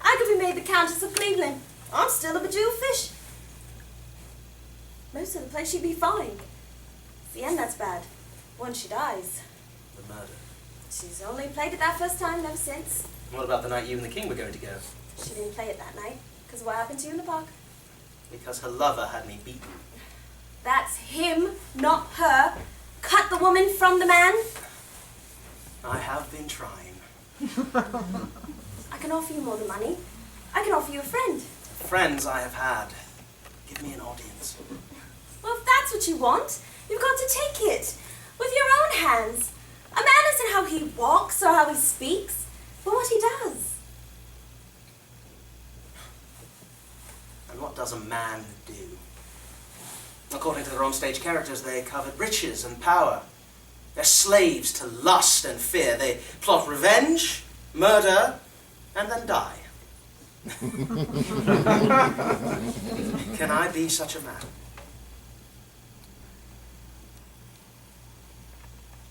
[SPEAKER 11] I could be made the Countess of Cleveland. I'm still a bejeweled fish. Most of the place she'd be fine. It's the end that's bad. Once she dies.
[SPEAKER 4] The murder.
[SPEAKER 11] She's only played it that first time, never since.
[SPEAKER 4] What about the night you and the king were going to go?
[SPEAKER 11] She didn't play it that night. Because what happened to you in the park?
[SPEAKER 4] Because her lover had me beaten.
[SPEAKER 11] That's him, not her. Cut the woman from the man.
[SPEAKER 4] I have been trying.
[SPEAKER 11] I can offer you more than money. I can offer you a friend.
[SPEAKER 4] Friends I have had. Give me an audience.
[SPEAKER 11] Well, if that's what you want, you've got to take it. With your own hands. A man isn't how he walks or how he speaks, but what he does.
[SPEAKER 4] And what does a man do? According to their on-stage characters, they covet riches and power. They're slaves to lust and fear. They plot revenge, murder, and then die. Can I be such a man?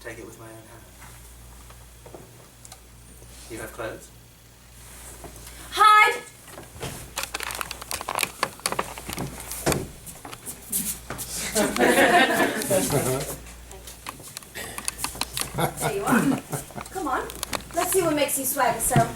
[SPEAKER 4] Take it with my own hand. You have clothes?
[SPEAKER 11] Hide! There you are. Come on. Let's see what makes you swagger so.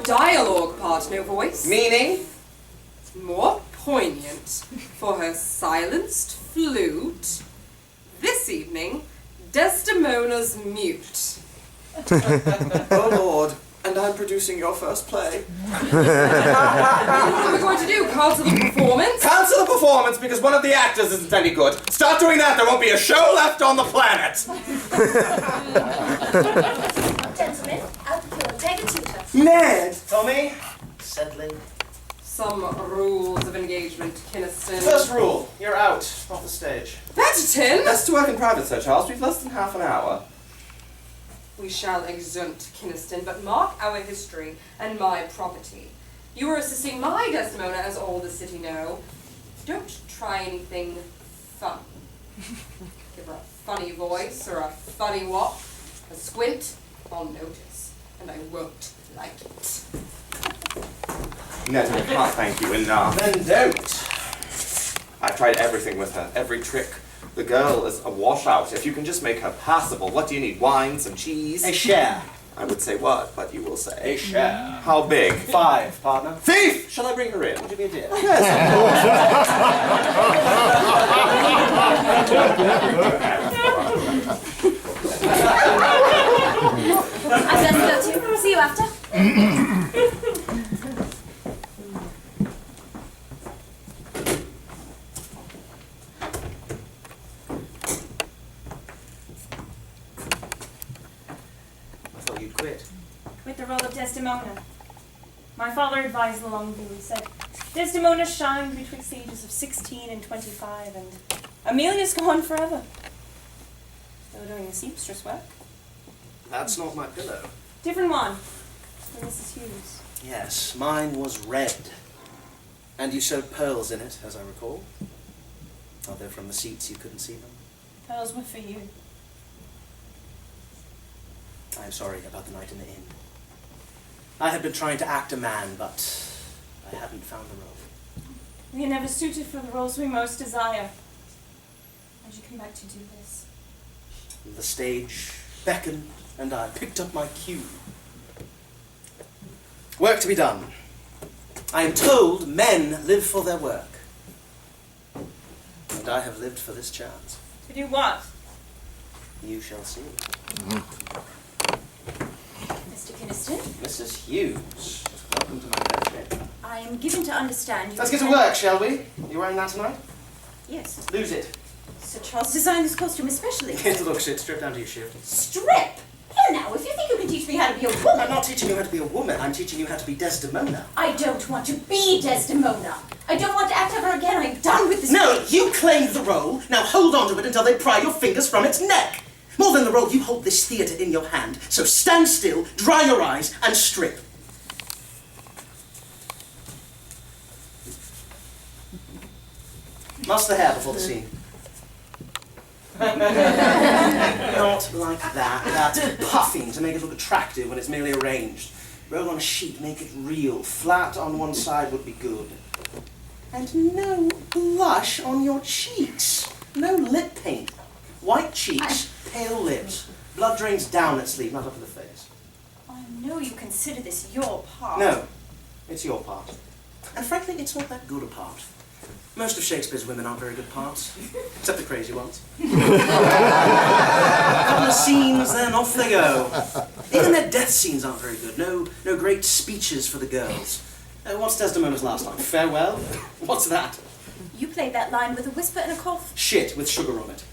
[SPEAKER 7] Dialogue part, no voice.
[SPEAKER 2] Meaning?
[SPEAKER 7] More poignant for her silenced flute. This evening, Desdemona's mute.
[SPEAKER 5] Oh Lord, and I'm producing your first play.
[SPEAKER 7] What are we going to do? Cancel the performance?
[SPEAKER 5] Cancel the performance because one of the actors isn't any good. Start doing that, there won't be a show left on the planet.
[SPEAKER 11] Gentlemen, out the door. Take a tutor.
[SPEAKER 5] Ned!
[SPEAKER 4] Tommy? Sedley?
[SPEAKER 7] Some rules of engagement, Kynaston.
[SPEAKER 4] First rule, you're out, off the stage.
[SPEAKER 7] Betterton!
[SPEAKER 5] That's to work in private, Sir Charles. We've less than half an hour.
[SPEAKER 7] We shall exunt, Kynaston, but mark our history and my property. You are assisting my Desdemona, as all the city know. Don't try anything fun. Give her a funny voice or a funny walk, a squint, I'll notice, and I won't like it.
[SPEAKER 5] Ned, I can't thank you enough.
[SPEAKER 4] Then don't.
[SPEAKER 5] I've tried everything with her, every trick. The girl is a washout. If you can just make her passable, what do you need? Wine, some cheese?
[SPEAKER 4] A share.
[SPEAKER 5] I would say what, but you will say.
[SPEAKER 4] A share.
[SPEAKER 5] How big?
[SPEAKER 4] 5, partner.
[SPEAKER 5] Thief! Shall I bring her in?
[SPEAKER 4] Would you be a dear?
[SPEAKER 11] I'd best go too. See you after. Desdemona. My father advised the long view. He said, Desdemona shined betwixt the ages of 16 and 25, and Amelia's gone forever. Still doing the seamstress work.
[SPEAKER 4] That's not my pillow.
[SPEAKER 11] Different one from Mrs. Hughes.
[SPEAKER 4] Yes, mine was red. And you sewed pearls in it, as I recall. Although from the seats you couldn't see them.
[SPEAKER 11] Pearls were for you.
[SPEAKER 4] I'm sorry about the night in the inn. I had been trying to act a man, but I hadn't found the role.
[SPEAKER 11] We are never suited for the roles we most desire. Why'd you come back to do this?
[SPEAKER 4] The stage beckoned, and I picked up my cue. Work to be done. I am told men live for their work. And I have lived for this chance.
[SPEAKER 11] To do what?
[SPEAKER 4] You shall see.
[SPEAKER 9] Mr. Kynaston,
[SPEAKER 4] Mrs. Hughes, welcome to my bedroom.
[SPEAKER 9] I am given to understand you...
[SPEAKER 4] Let's get to work, shall we? You wearing that tonight?
[SPEAKER 9] Yes.
[SPEAKER 4] Lose it.
[SPEAKER 9] Sir Charles designed this costume especially.
[SPEAKER 4] Look, shit, strip down to your shoe.
[SPEAKER 9] Strip? Here now, if you think you can teach me how to be a woman...
[SPEAKER 4] I'm not teaching you how to be a woman, I'm teaching you how to be Desdemona.
[SPEAKER 9] I don't want to be Desdemona. I don't want to act ever again. I'm done with this...
[SPEAKER 4] No, you claimed the role. Now hold on to it until they pry your fingers from its neck. More than the role, you hold this theatre in your hand. So stand still, dry your eyes, and strip. Muss the hair before the scene. Not like that. That's puffing to make it look attractive when it's merely arranged. Roll on a sheet, make it real. Flat on one side would be good. And no blush on your cheeks. No lip paint. White cheeks, pale lips. Blood drains down its sleeve, not up to the face.
[SPEAKER 9] I know you consider this your part.
[SPEAKER 4] No, it's your part. And frankly, it's not that good a part. Most of Shakespeare's women aren't very good parts, except the crazy ones. A couple of scenes, then off they go. Even their death scenes aren't very good. No great speeches for the girls. What's Desdemona's last line? Farewell? What's that?
[SPEAKER 9] You played that line with a whisper and a cough.
[SPEAKER 4] Shit, with sugar on it.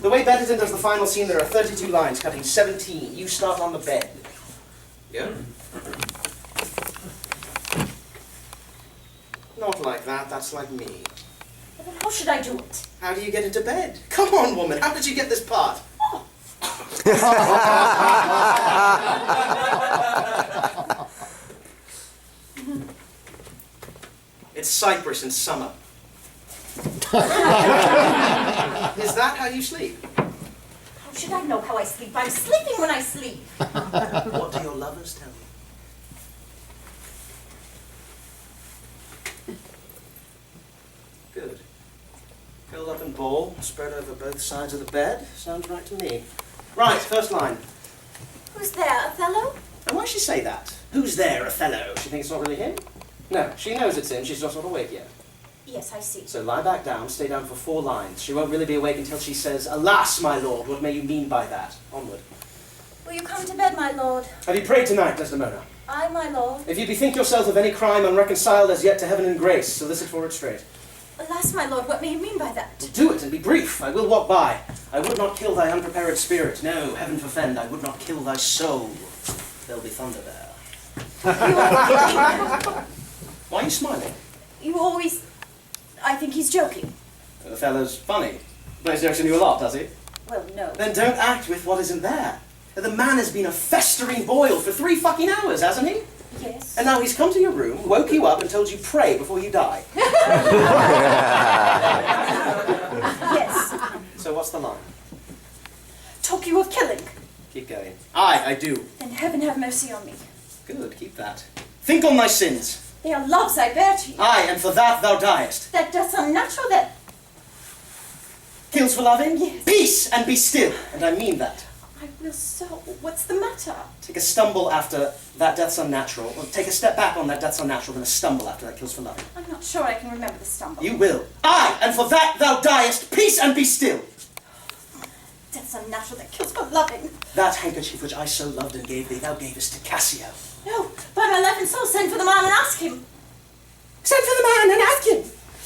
[SPEAKER 4] The way Betterton does the final scene, there are 32 lines, cutting 17. You start on the bed. Yeah? Not like that, that's like me.
[SPEAKER 9] Well, then how should I do it?
[SPEAKER 4] How do you get into bed? Come on, woman, how did you get this part?
[SPEAKER 9] Oh.
[SPEAKER 4] It's Cyprus in summer. Is that how you sleep?
[SPEAKER 9] How should I know how I sleep? I'm sleeping when I sleep.
[SPEAKER 4] What do your lovers tell you? Good. Curled up in ball, spread over both sides of the bed. Sounds right to me. Right, first line.
[SPEAKER 9] Who's there, Othello?
[SPEAKER 4] And why she say that? Who's there, Othello? She thinks it's not really him? No, she knows it's him, she's just not awake yet.
[SPEAKER 9] Yes, I see.
[SPEAKER 4] So lie back down, stay down for 4 lines. She won't really be awake until she says, "Alas, my lord, what may you mean by that?" Onward.
[SPEAKER 9] Will you come to bed, my lord?
[SPEAKER 4] Have you prayed tonight, Desdemona?
[SPEAKER 9] I, my lord.
[SPEAKER 4] If you bethink yourself of any crime unreconciled as yet to heaven and grace, solicit for it straight.
[SPEAKER 9] Alas, my lord, what may you mean by that?
[SPEAKER 4] Do it and be brief. I will walk by. I would not kill thy unprepared spirit. No, heaven forfend, I would not kill thy soul. There'll be thunder there.
[SPEAKER 9] You are kidding.
[SPEAKER 4] Why are you smiling?
[SPEAKER 9] You always... I think he's joking.
[SPEAKER 4] The fellow's funny. Plays jokes on you a lot, does he?
[SPEAKER 9] Well, no.
[SPEAKER 4] Then don't act with what isn't there. The man has been a festering boil for 3 fucking hours, hasn't he?
[SPEAKER 9] Yes.
[SPEAKER 4] And now he's come to your room, woke you up, and told you pray before you die.
[SPEAKER 9] Yes.
[SPEAKER 4] So what's the line?
[SPEAKER 9] Talk you of killing.
[SPEAKER 4] Keep going. Aye, I do.
[SPEAKER 9] Then heaven have mercy on me.
[SPEAKER 4] Good, keep that. Think on thy sins.
[SPEAKER 9] They are loves I bear to you.
[SPEAKER 4] Aye, and for that thou diest.
[SPEAKER 9] That doth unnatural that...
[SPEAKER 4] Kills for loving?
[SPEAKER 9] Yes.
[SPEAKER 4] Peace, and be still. And I mean that.
[SPEAKER 9] I will so... What's the matter?
[SPEAKER 4] Take a stumble after that death's unnatural, or take a step back on that death's unnatural, then a stumble after that kills for loving.
[SPEAKER 9] I'm not sure I can remember the stumble.
[SPEAKER 4] You will. Aye, and for that thou diest. Peace, and be still.
[SPEAKER 9] That's unnatural that kills for loving.
[SPEAKER 4] That handkerchief which I so loved and gave thee, thou gavest to Cassio.
[SPEAKER 9] No, by my life and soul, send for the man and ask him.
[SPEAKER 4] Send for the man and ask him.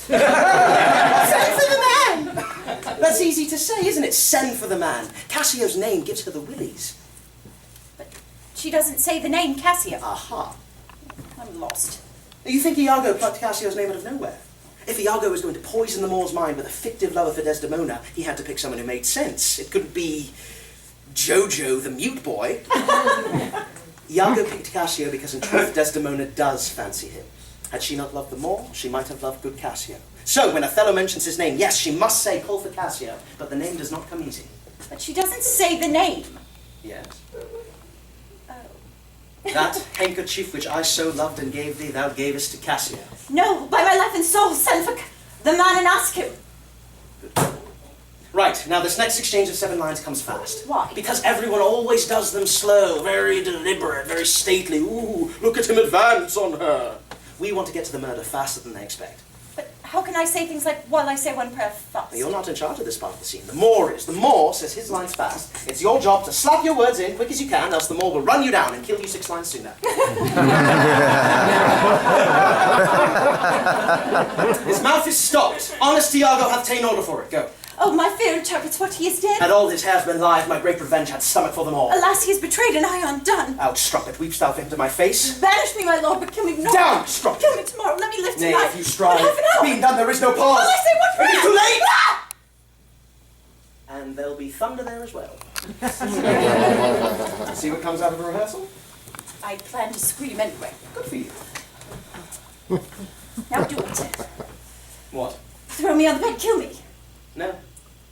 [SPEAKER 4] Send for the man. That's easy to say, isn't it? Send for the man. Cassio's name gives her the willies.
[SPEAKER 9] But She doesn't say the name Cassio.
[SPEAKER 6] Aha.
[SPEAKER 9] I'm lost.
[SPEAKER 6] You think Iago plucked Cassio's name out of nowhere? If Iago was going to poison the Moor's mind with a fictive lover for Desdemona, he had to pick someone who made sense. It couldn't be Jojo, the mute boy. Iago picked Cassio because in truth Desdemona does fancy him. Had she not loved the Moor, she might have loved good Cassio. So when Othello mentions his name, yes, she must say, call for Cassio, but the name does not come easy.
[SPEAKER 9] But she doesn't say the name.
[SPEAKER 6] Yes.
[SPEAKER 9] Oh.
[SPEAKER 6] That handkerchief which I so loved and gave thee, thou gavest to Cassio.
[SPEAKER 9] No, by my life and soul, send for the man and ask him.
[SPEAKER 6] Right, now this next exchange of 7 lines comes fast.
[SPEAKER 9] Why?
[SPEAKER 6] Because everyone always does them slow, very deliberate, very stately. Ooh, look at him advance on her. We want to get to the murder faster than they expect.
[SPEAKER 9] But how can I say things like, while I say one prayer fast?
[SPEAKER 6] You're not in charge of this part of the scene. The Moor is. The Moor says his lines fast. It's your job to slap your words in quick as you can, else the Moor will run you down and kill you 6 lines sooner. His mouth is stopped. Honest Iago hath ta'en order for it. Go.
[SPEAKER 9] Oh, my fear interprets what he is dead.
[SPEAKER 6] Had all his hairs been live, my great revenge had stomach for them all.
[SPEAKER 9] Alas, he is betrayed and I undone.
[SPEAKER 6] Out, Strumpet, weepst thou into my face?
[SPEAKER 9] Banish me, my lord, but kill me not.
[SPEAKER 6] Down, Strumpet!
[SPEAKER 9] Kill me tomorrow, let me live
[SPEAKER 6] Nay,
[SPEAKER 9] tonight.
[SPEAKER 6] if you strive,
[SPEAKER 9] But half an hour.
[SPEAKER 6] being done, there is no pause.
[SPEAKER 9] Well, I say what
[SPEAKER 6] It is
[SPEAKER 9] prayer?
[SPEAKER 6] too late!
[SPEAKER 9] Ah!
[SPEAKER 6] And there'll be thunder there as well. See what comes out of a rehearsal?
[SPEAKER 9] I plan to scream anyway.
[SPEAKER 6] Good for you.
[SPEAKER 9] Now do it.
[SPEAKER 6] What?
[SPEAKER 9] Throw me on the bed, kill me.
[SPEAKER 6] No.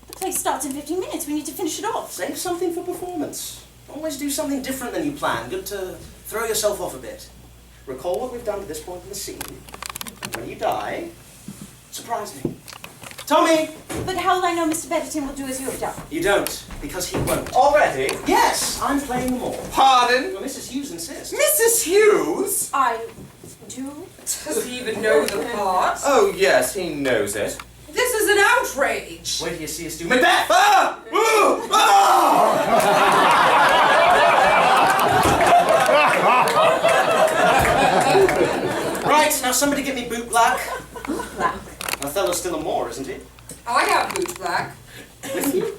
[SPEAKER 9] The play starts in 15 minutes. We need to finish it off.
[SPEAKER 6] Save something for performance. Always do something different than you planned. Good to throw yourself off a bit. Recall what we've done to this point in the scene. When you die, surprise me. Tommy!
[SPEAKER 9] But how will I know Mr. Betterton will do as you have done?
[SPEAKER 6] You don't, because he won't.
[SPEAKER 5] Already?
[SPEAKER 6] Yes, I'm playing them all.
[SPEAKER 5] Pardon?
[SPEAKER 6] Well, Mrs. Hughes insists.
[SPEAKER 5] Mrs. Hughes?
[SPEAKER 9] I do?
[SPEAKER 7] Does he even know the part?
[SPEAKER 5] Oh, yes, he knows it.
[SPEAKER 7] This is an outrage.
[SPEAKER 6] Wait till you see us do Macbeth!
[SPEAKER 5] Ah! Ooh! Ah!
[SPEAKER 6] Right, now somebody get me boot black. Black? Othello's still a Moor, isn't he?
[SPEAKER 7] I have boot black.
[SPEAKER 6] With you?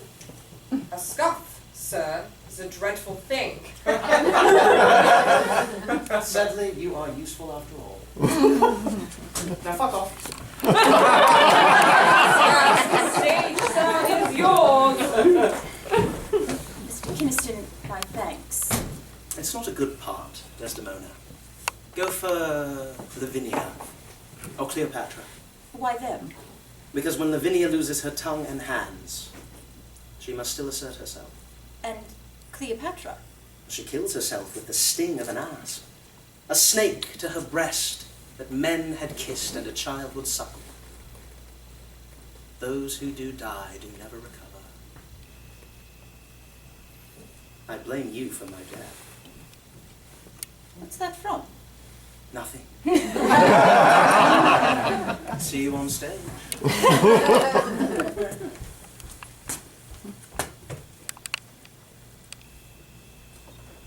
[SPEAKER 7] A scuff, sir, is a dreadful thing.
[SPEAKER 6] Sadly, you are useful after all. Now fuck off.
[SPEAKER 7] The stage, sir, is yours.
[SPEAKER 9] Mr. Kiniston, my thanks.
[SPEAKER 6] It's not a good part, Desdemona. Go for Lavinia. Or Cleopatra.
[SPEAKER 9] Why them?
[SPEAKER 6] Because when Lavinia loses her tongue and hands, she must still assert herself.
[SPEAKER 9] And Cleopatra?
[SPEAKER 6] She kills herself with the sting of an asp. A snake to her breast that men had kissed and a child would suckle. Those who do die do never recover. I blame you for my death.
[SPEAKER 9] What's that from?
[SPEAKER 6] Nothing. See you on stage.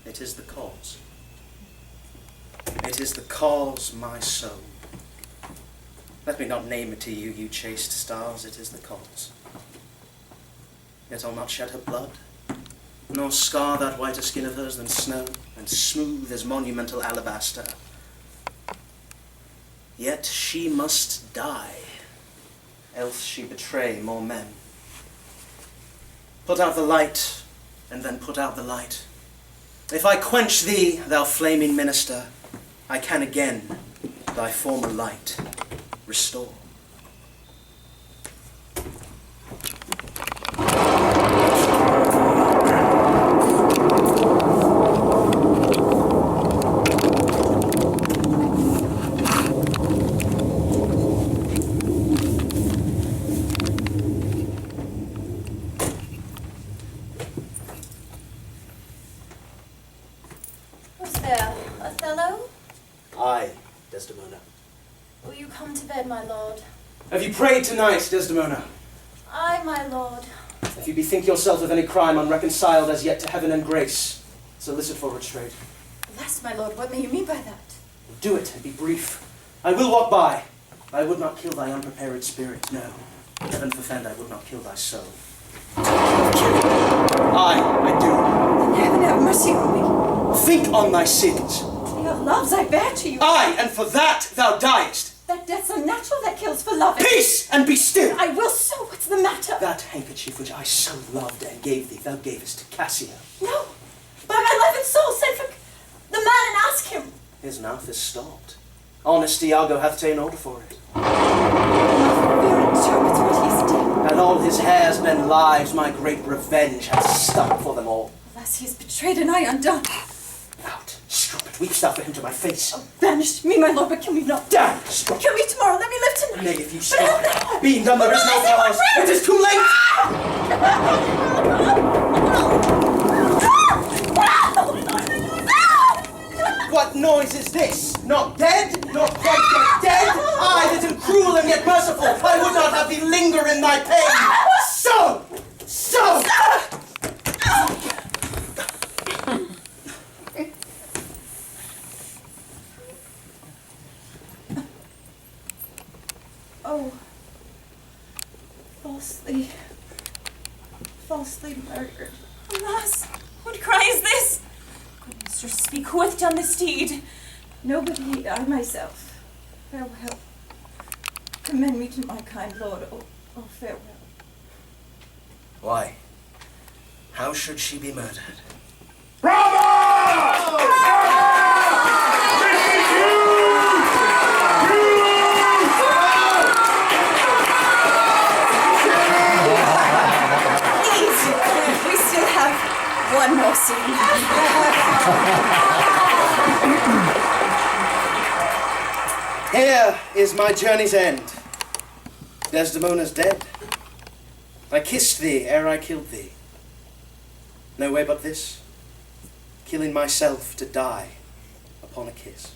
[SPEAKER 6] It is the cause. It is the cause, my soul. Let me not name it to you, you chaste stars, it is the cause. Yet I'll not shed her blood, nor scar that whiter skin of hers than snow, and smooth as monumental alabaster. Yet she must die, else she betray more men. Put out the light, and then put out the light. If I quench thee, thou flaming minister, I can again thy former light restore.
[SPEAKER 9] Who's there? Othello?
[SPEAKER 6] Aye, Desdemona.
[SPEAKER 9] Will you come to bed, my lord?
[SPEAKER 6] Have you prayed tonight, Desdemona?
[SPEAKER 9] Aye, my lord.
[SPEAKER 6] If you bethink yourself of any crime unreconciled as yet to heaven and grace, solicit for restraint.
[SPEAKER 9] Alas, my lord, what may you mean by that?
[SPEAKER 6] Do it and be brief. I will walk by. I would not kill thy unprepared spirit, no. Heaven forfend, I would not kill thy soul. Aye, I do.
[SPEAKER 9] Heaven have mercy on me.
[SPEAKER 6] Think on thy sins.
[SPEAKER 9] Your loves I bear to you.
[SPEAKER 6] Aye, and for that thou diest.
[SPEAKER 9] That death's unnatural that kills for loving.
[SPEAKER 6] Peace, and be still.
[SPEAKER 9] I will so. What's the matter?
[SPEAKER 6] That handkerchief which I so loved and gave thee, thou gavest to Cassio.
[SPEAKER 9] No. By my life and soul, send for the man and ask him.
[SPEAKER 6] His mouth is stopped. Honest Iago hath ta'en order for it.
[SPEAKER 9] Fear interprets what he's done.
[SPEAKER 6] And all his hairs been lives, my great revenge hath stuck for them all.
[SPEAKER 9] Alas, he is betrayed and I undone.
[SPEAKER 6] Out, strumpet, weepst thou for him to my face.
[SPEAKER 9] Oh, banish me, my lord, but kill me not.
[SPEAKER 6] Down, strumpet.
[SPEAKER 9] Kill me tomorrow, let me live tonight.
[SPEAKER 6] Nay, if you stop, being done there is no cause. It is too late. What noise is this? Not dead? Not quite yet dead? I that am cruel and yet merciful, I would not have thee linger in thy pain. So!
[SPEAKER 9] Oh, falsely murdered. Alas, what cry is this? Good mistress, speak who hath done this deed. Nobody, I myself. Farewell. Commend me to my kind lord. Oh, farewell.
[SPEAKER 6] Why? How should she be murdered?
[SPEAKER 9] We still have one more scene.
[SPEAKER 6] Here is my journey's end. Desdemona's dead. I kissed thee ere I killed thee. No way but this, killing myself to die upon a kiss.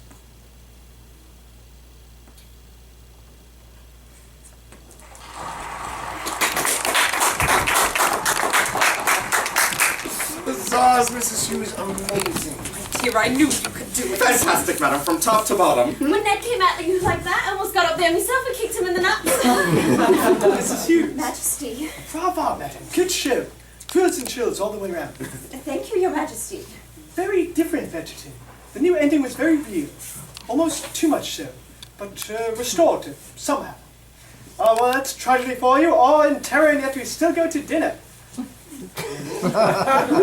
[SPEAKER 3] Huzzahs, Mrs. Hughes, amazing.
[SPEAKER 7] Here, I knew you could do it.
[SPEAKER 5] Fantastic, madam, from top to bottom.
[SPEAKER 11] When Ned came at you like that, I almost got up there myself and kicked him in the nuts.
[SPEAKER 12] Mrs. Hughes.
[SPEAKER 11] Majesty.
[SPEAKER 12] Bravo, madam. Good show. Thrills and chills all the way around.
[SPEAKER 11] Thank you, Your Majesty.
[SPEAKER 12] Very different vegetation. The new ending was very real. Almost too much so. But restorative, somehow. Oh, well, that's tragedy for you. Awe and terror, and yet we still go to dinner.
[SPEAKER 8] Bravo.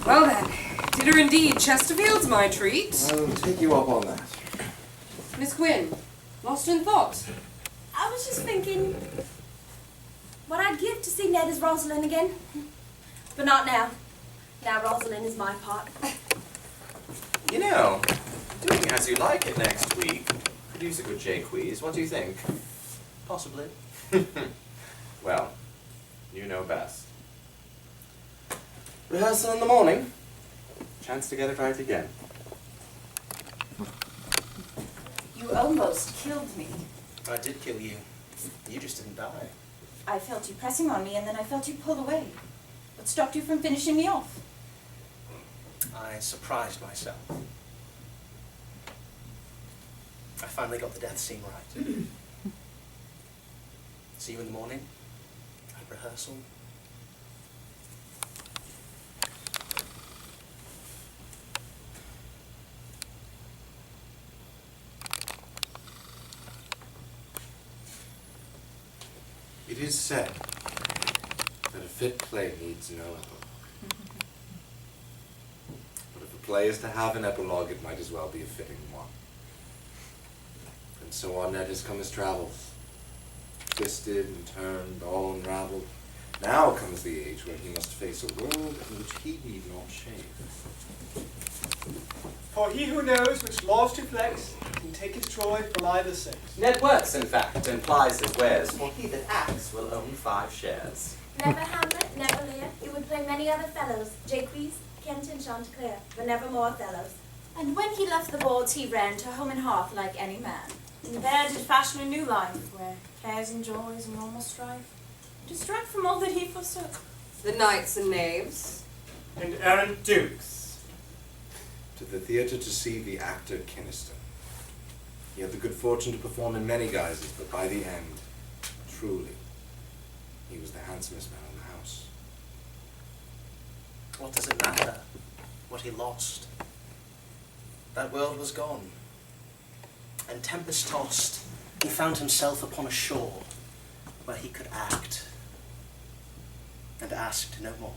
[SPEAKER 7] Well then, dinner indeed. Chesterfield's my treat.
[SPEAKER 3] I'll take you up on that.
[SPEAKER 7] Miss Quinn, lost in thought.
[SPEAKER 11] I was just thinking what I'd give to see Ned as Rosalind again. But not now. Now Rosalind is my part.
[SPEAKER 5] You know, doing as you like it next week. Produce a good J-Quiz. What do you think?
[SPEAKER 6] Possibly.
[SPEAKER 5] Well, you know best. Rehearsal in the morning. Chance to get it right again.
[SPEAKER 9] You almost killed me.
[SPEAKER 6] I did kill you. You just didn't die.
[SPEAKER 9] I felt you pressing on me, and then I felt you pull away. What stopped you from finishing me off?
[SPEAKER 6] I surprised myself. I finally got the death scene right. See you in the morning at rehearsal.
[SPEAKER 3] It is said that a fit play needs no epilogue. But if a play is to have an epilogue, it might as well be a fitting one. And so on Ned has come his travels. Twisted and turned, all unraveled. Now comes the age when he must face a world in which he need not shave.
[SPEAKER 12] For he who knows which laws to flex can take his Troy from either sex.
[SPEAKER 5] Ned works, in fact, and plies his wares, for he that acts will own 5 shares.
[SPEAKER 11] Never Hamlet, never Lear. You would play many other fellows. Jacques, Kent, and Chanticleer, but never more Othellos.
[SPEAKER 9] And when he left the boards, he ran to home and hearth like any man. And there did fashion a new life, where cares and joys and normal strife distract from all that he forsook.
[SPEAKER 7] The knights and knaves.
[SPEAKER 8] And errant dukes.
[SPEAKER 3] To the theatre to see the actor Cranston. He had the good fortune to perform in many guises, but by the end, truly, he was the handsomest man in the house.
[SPEAKER 4] What does it matter what he lost? That world was gone, and tempest-tossed, he found himself upon a shore where he could act, and asked no more.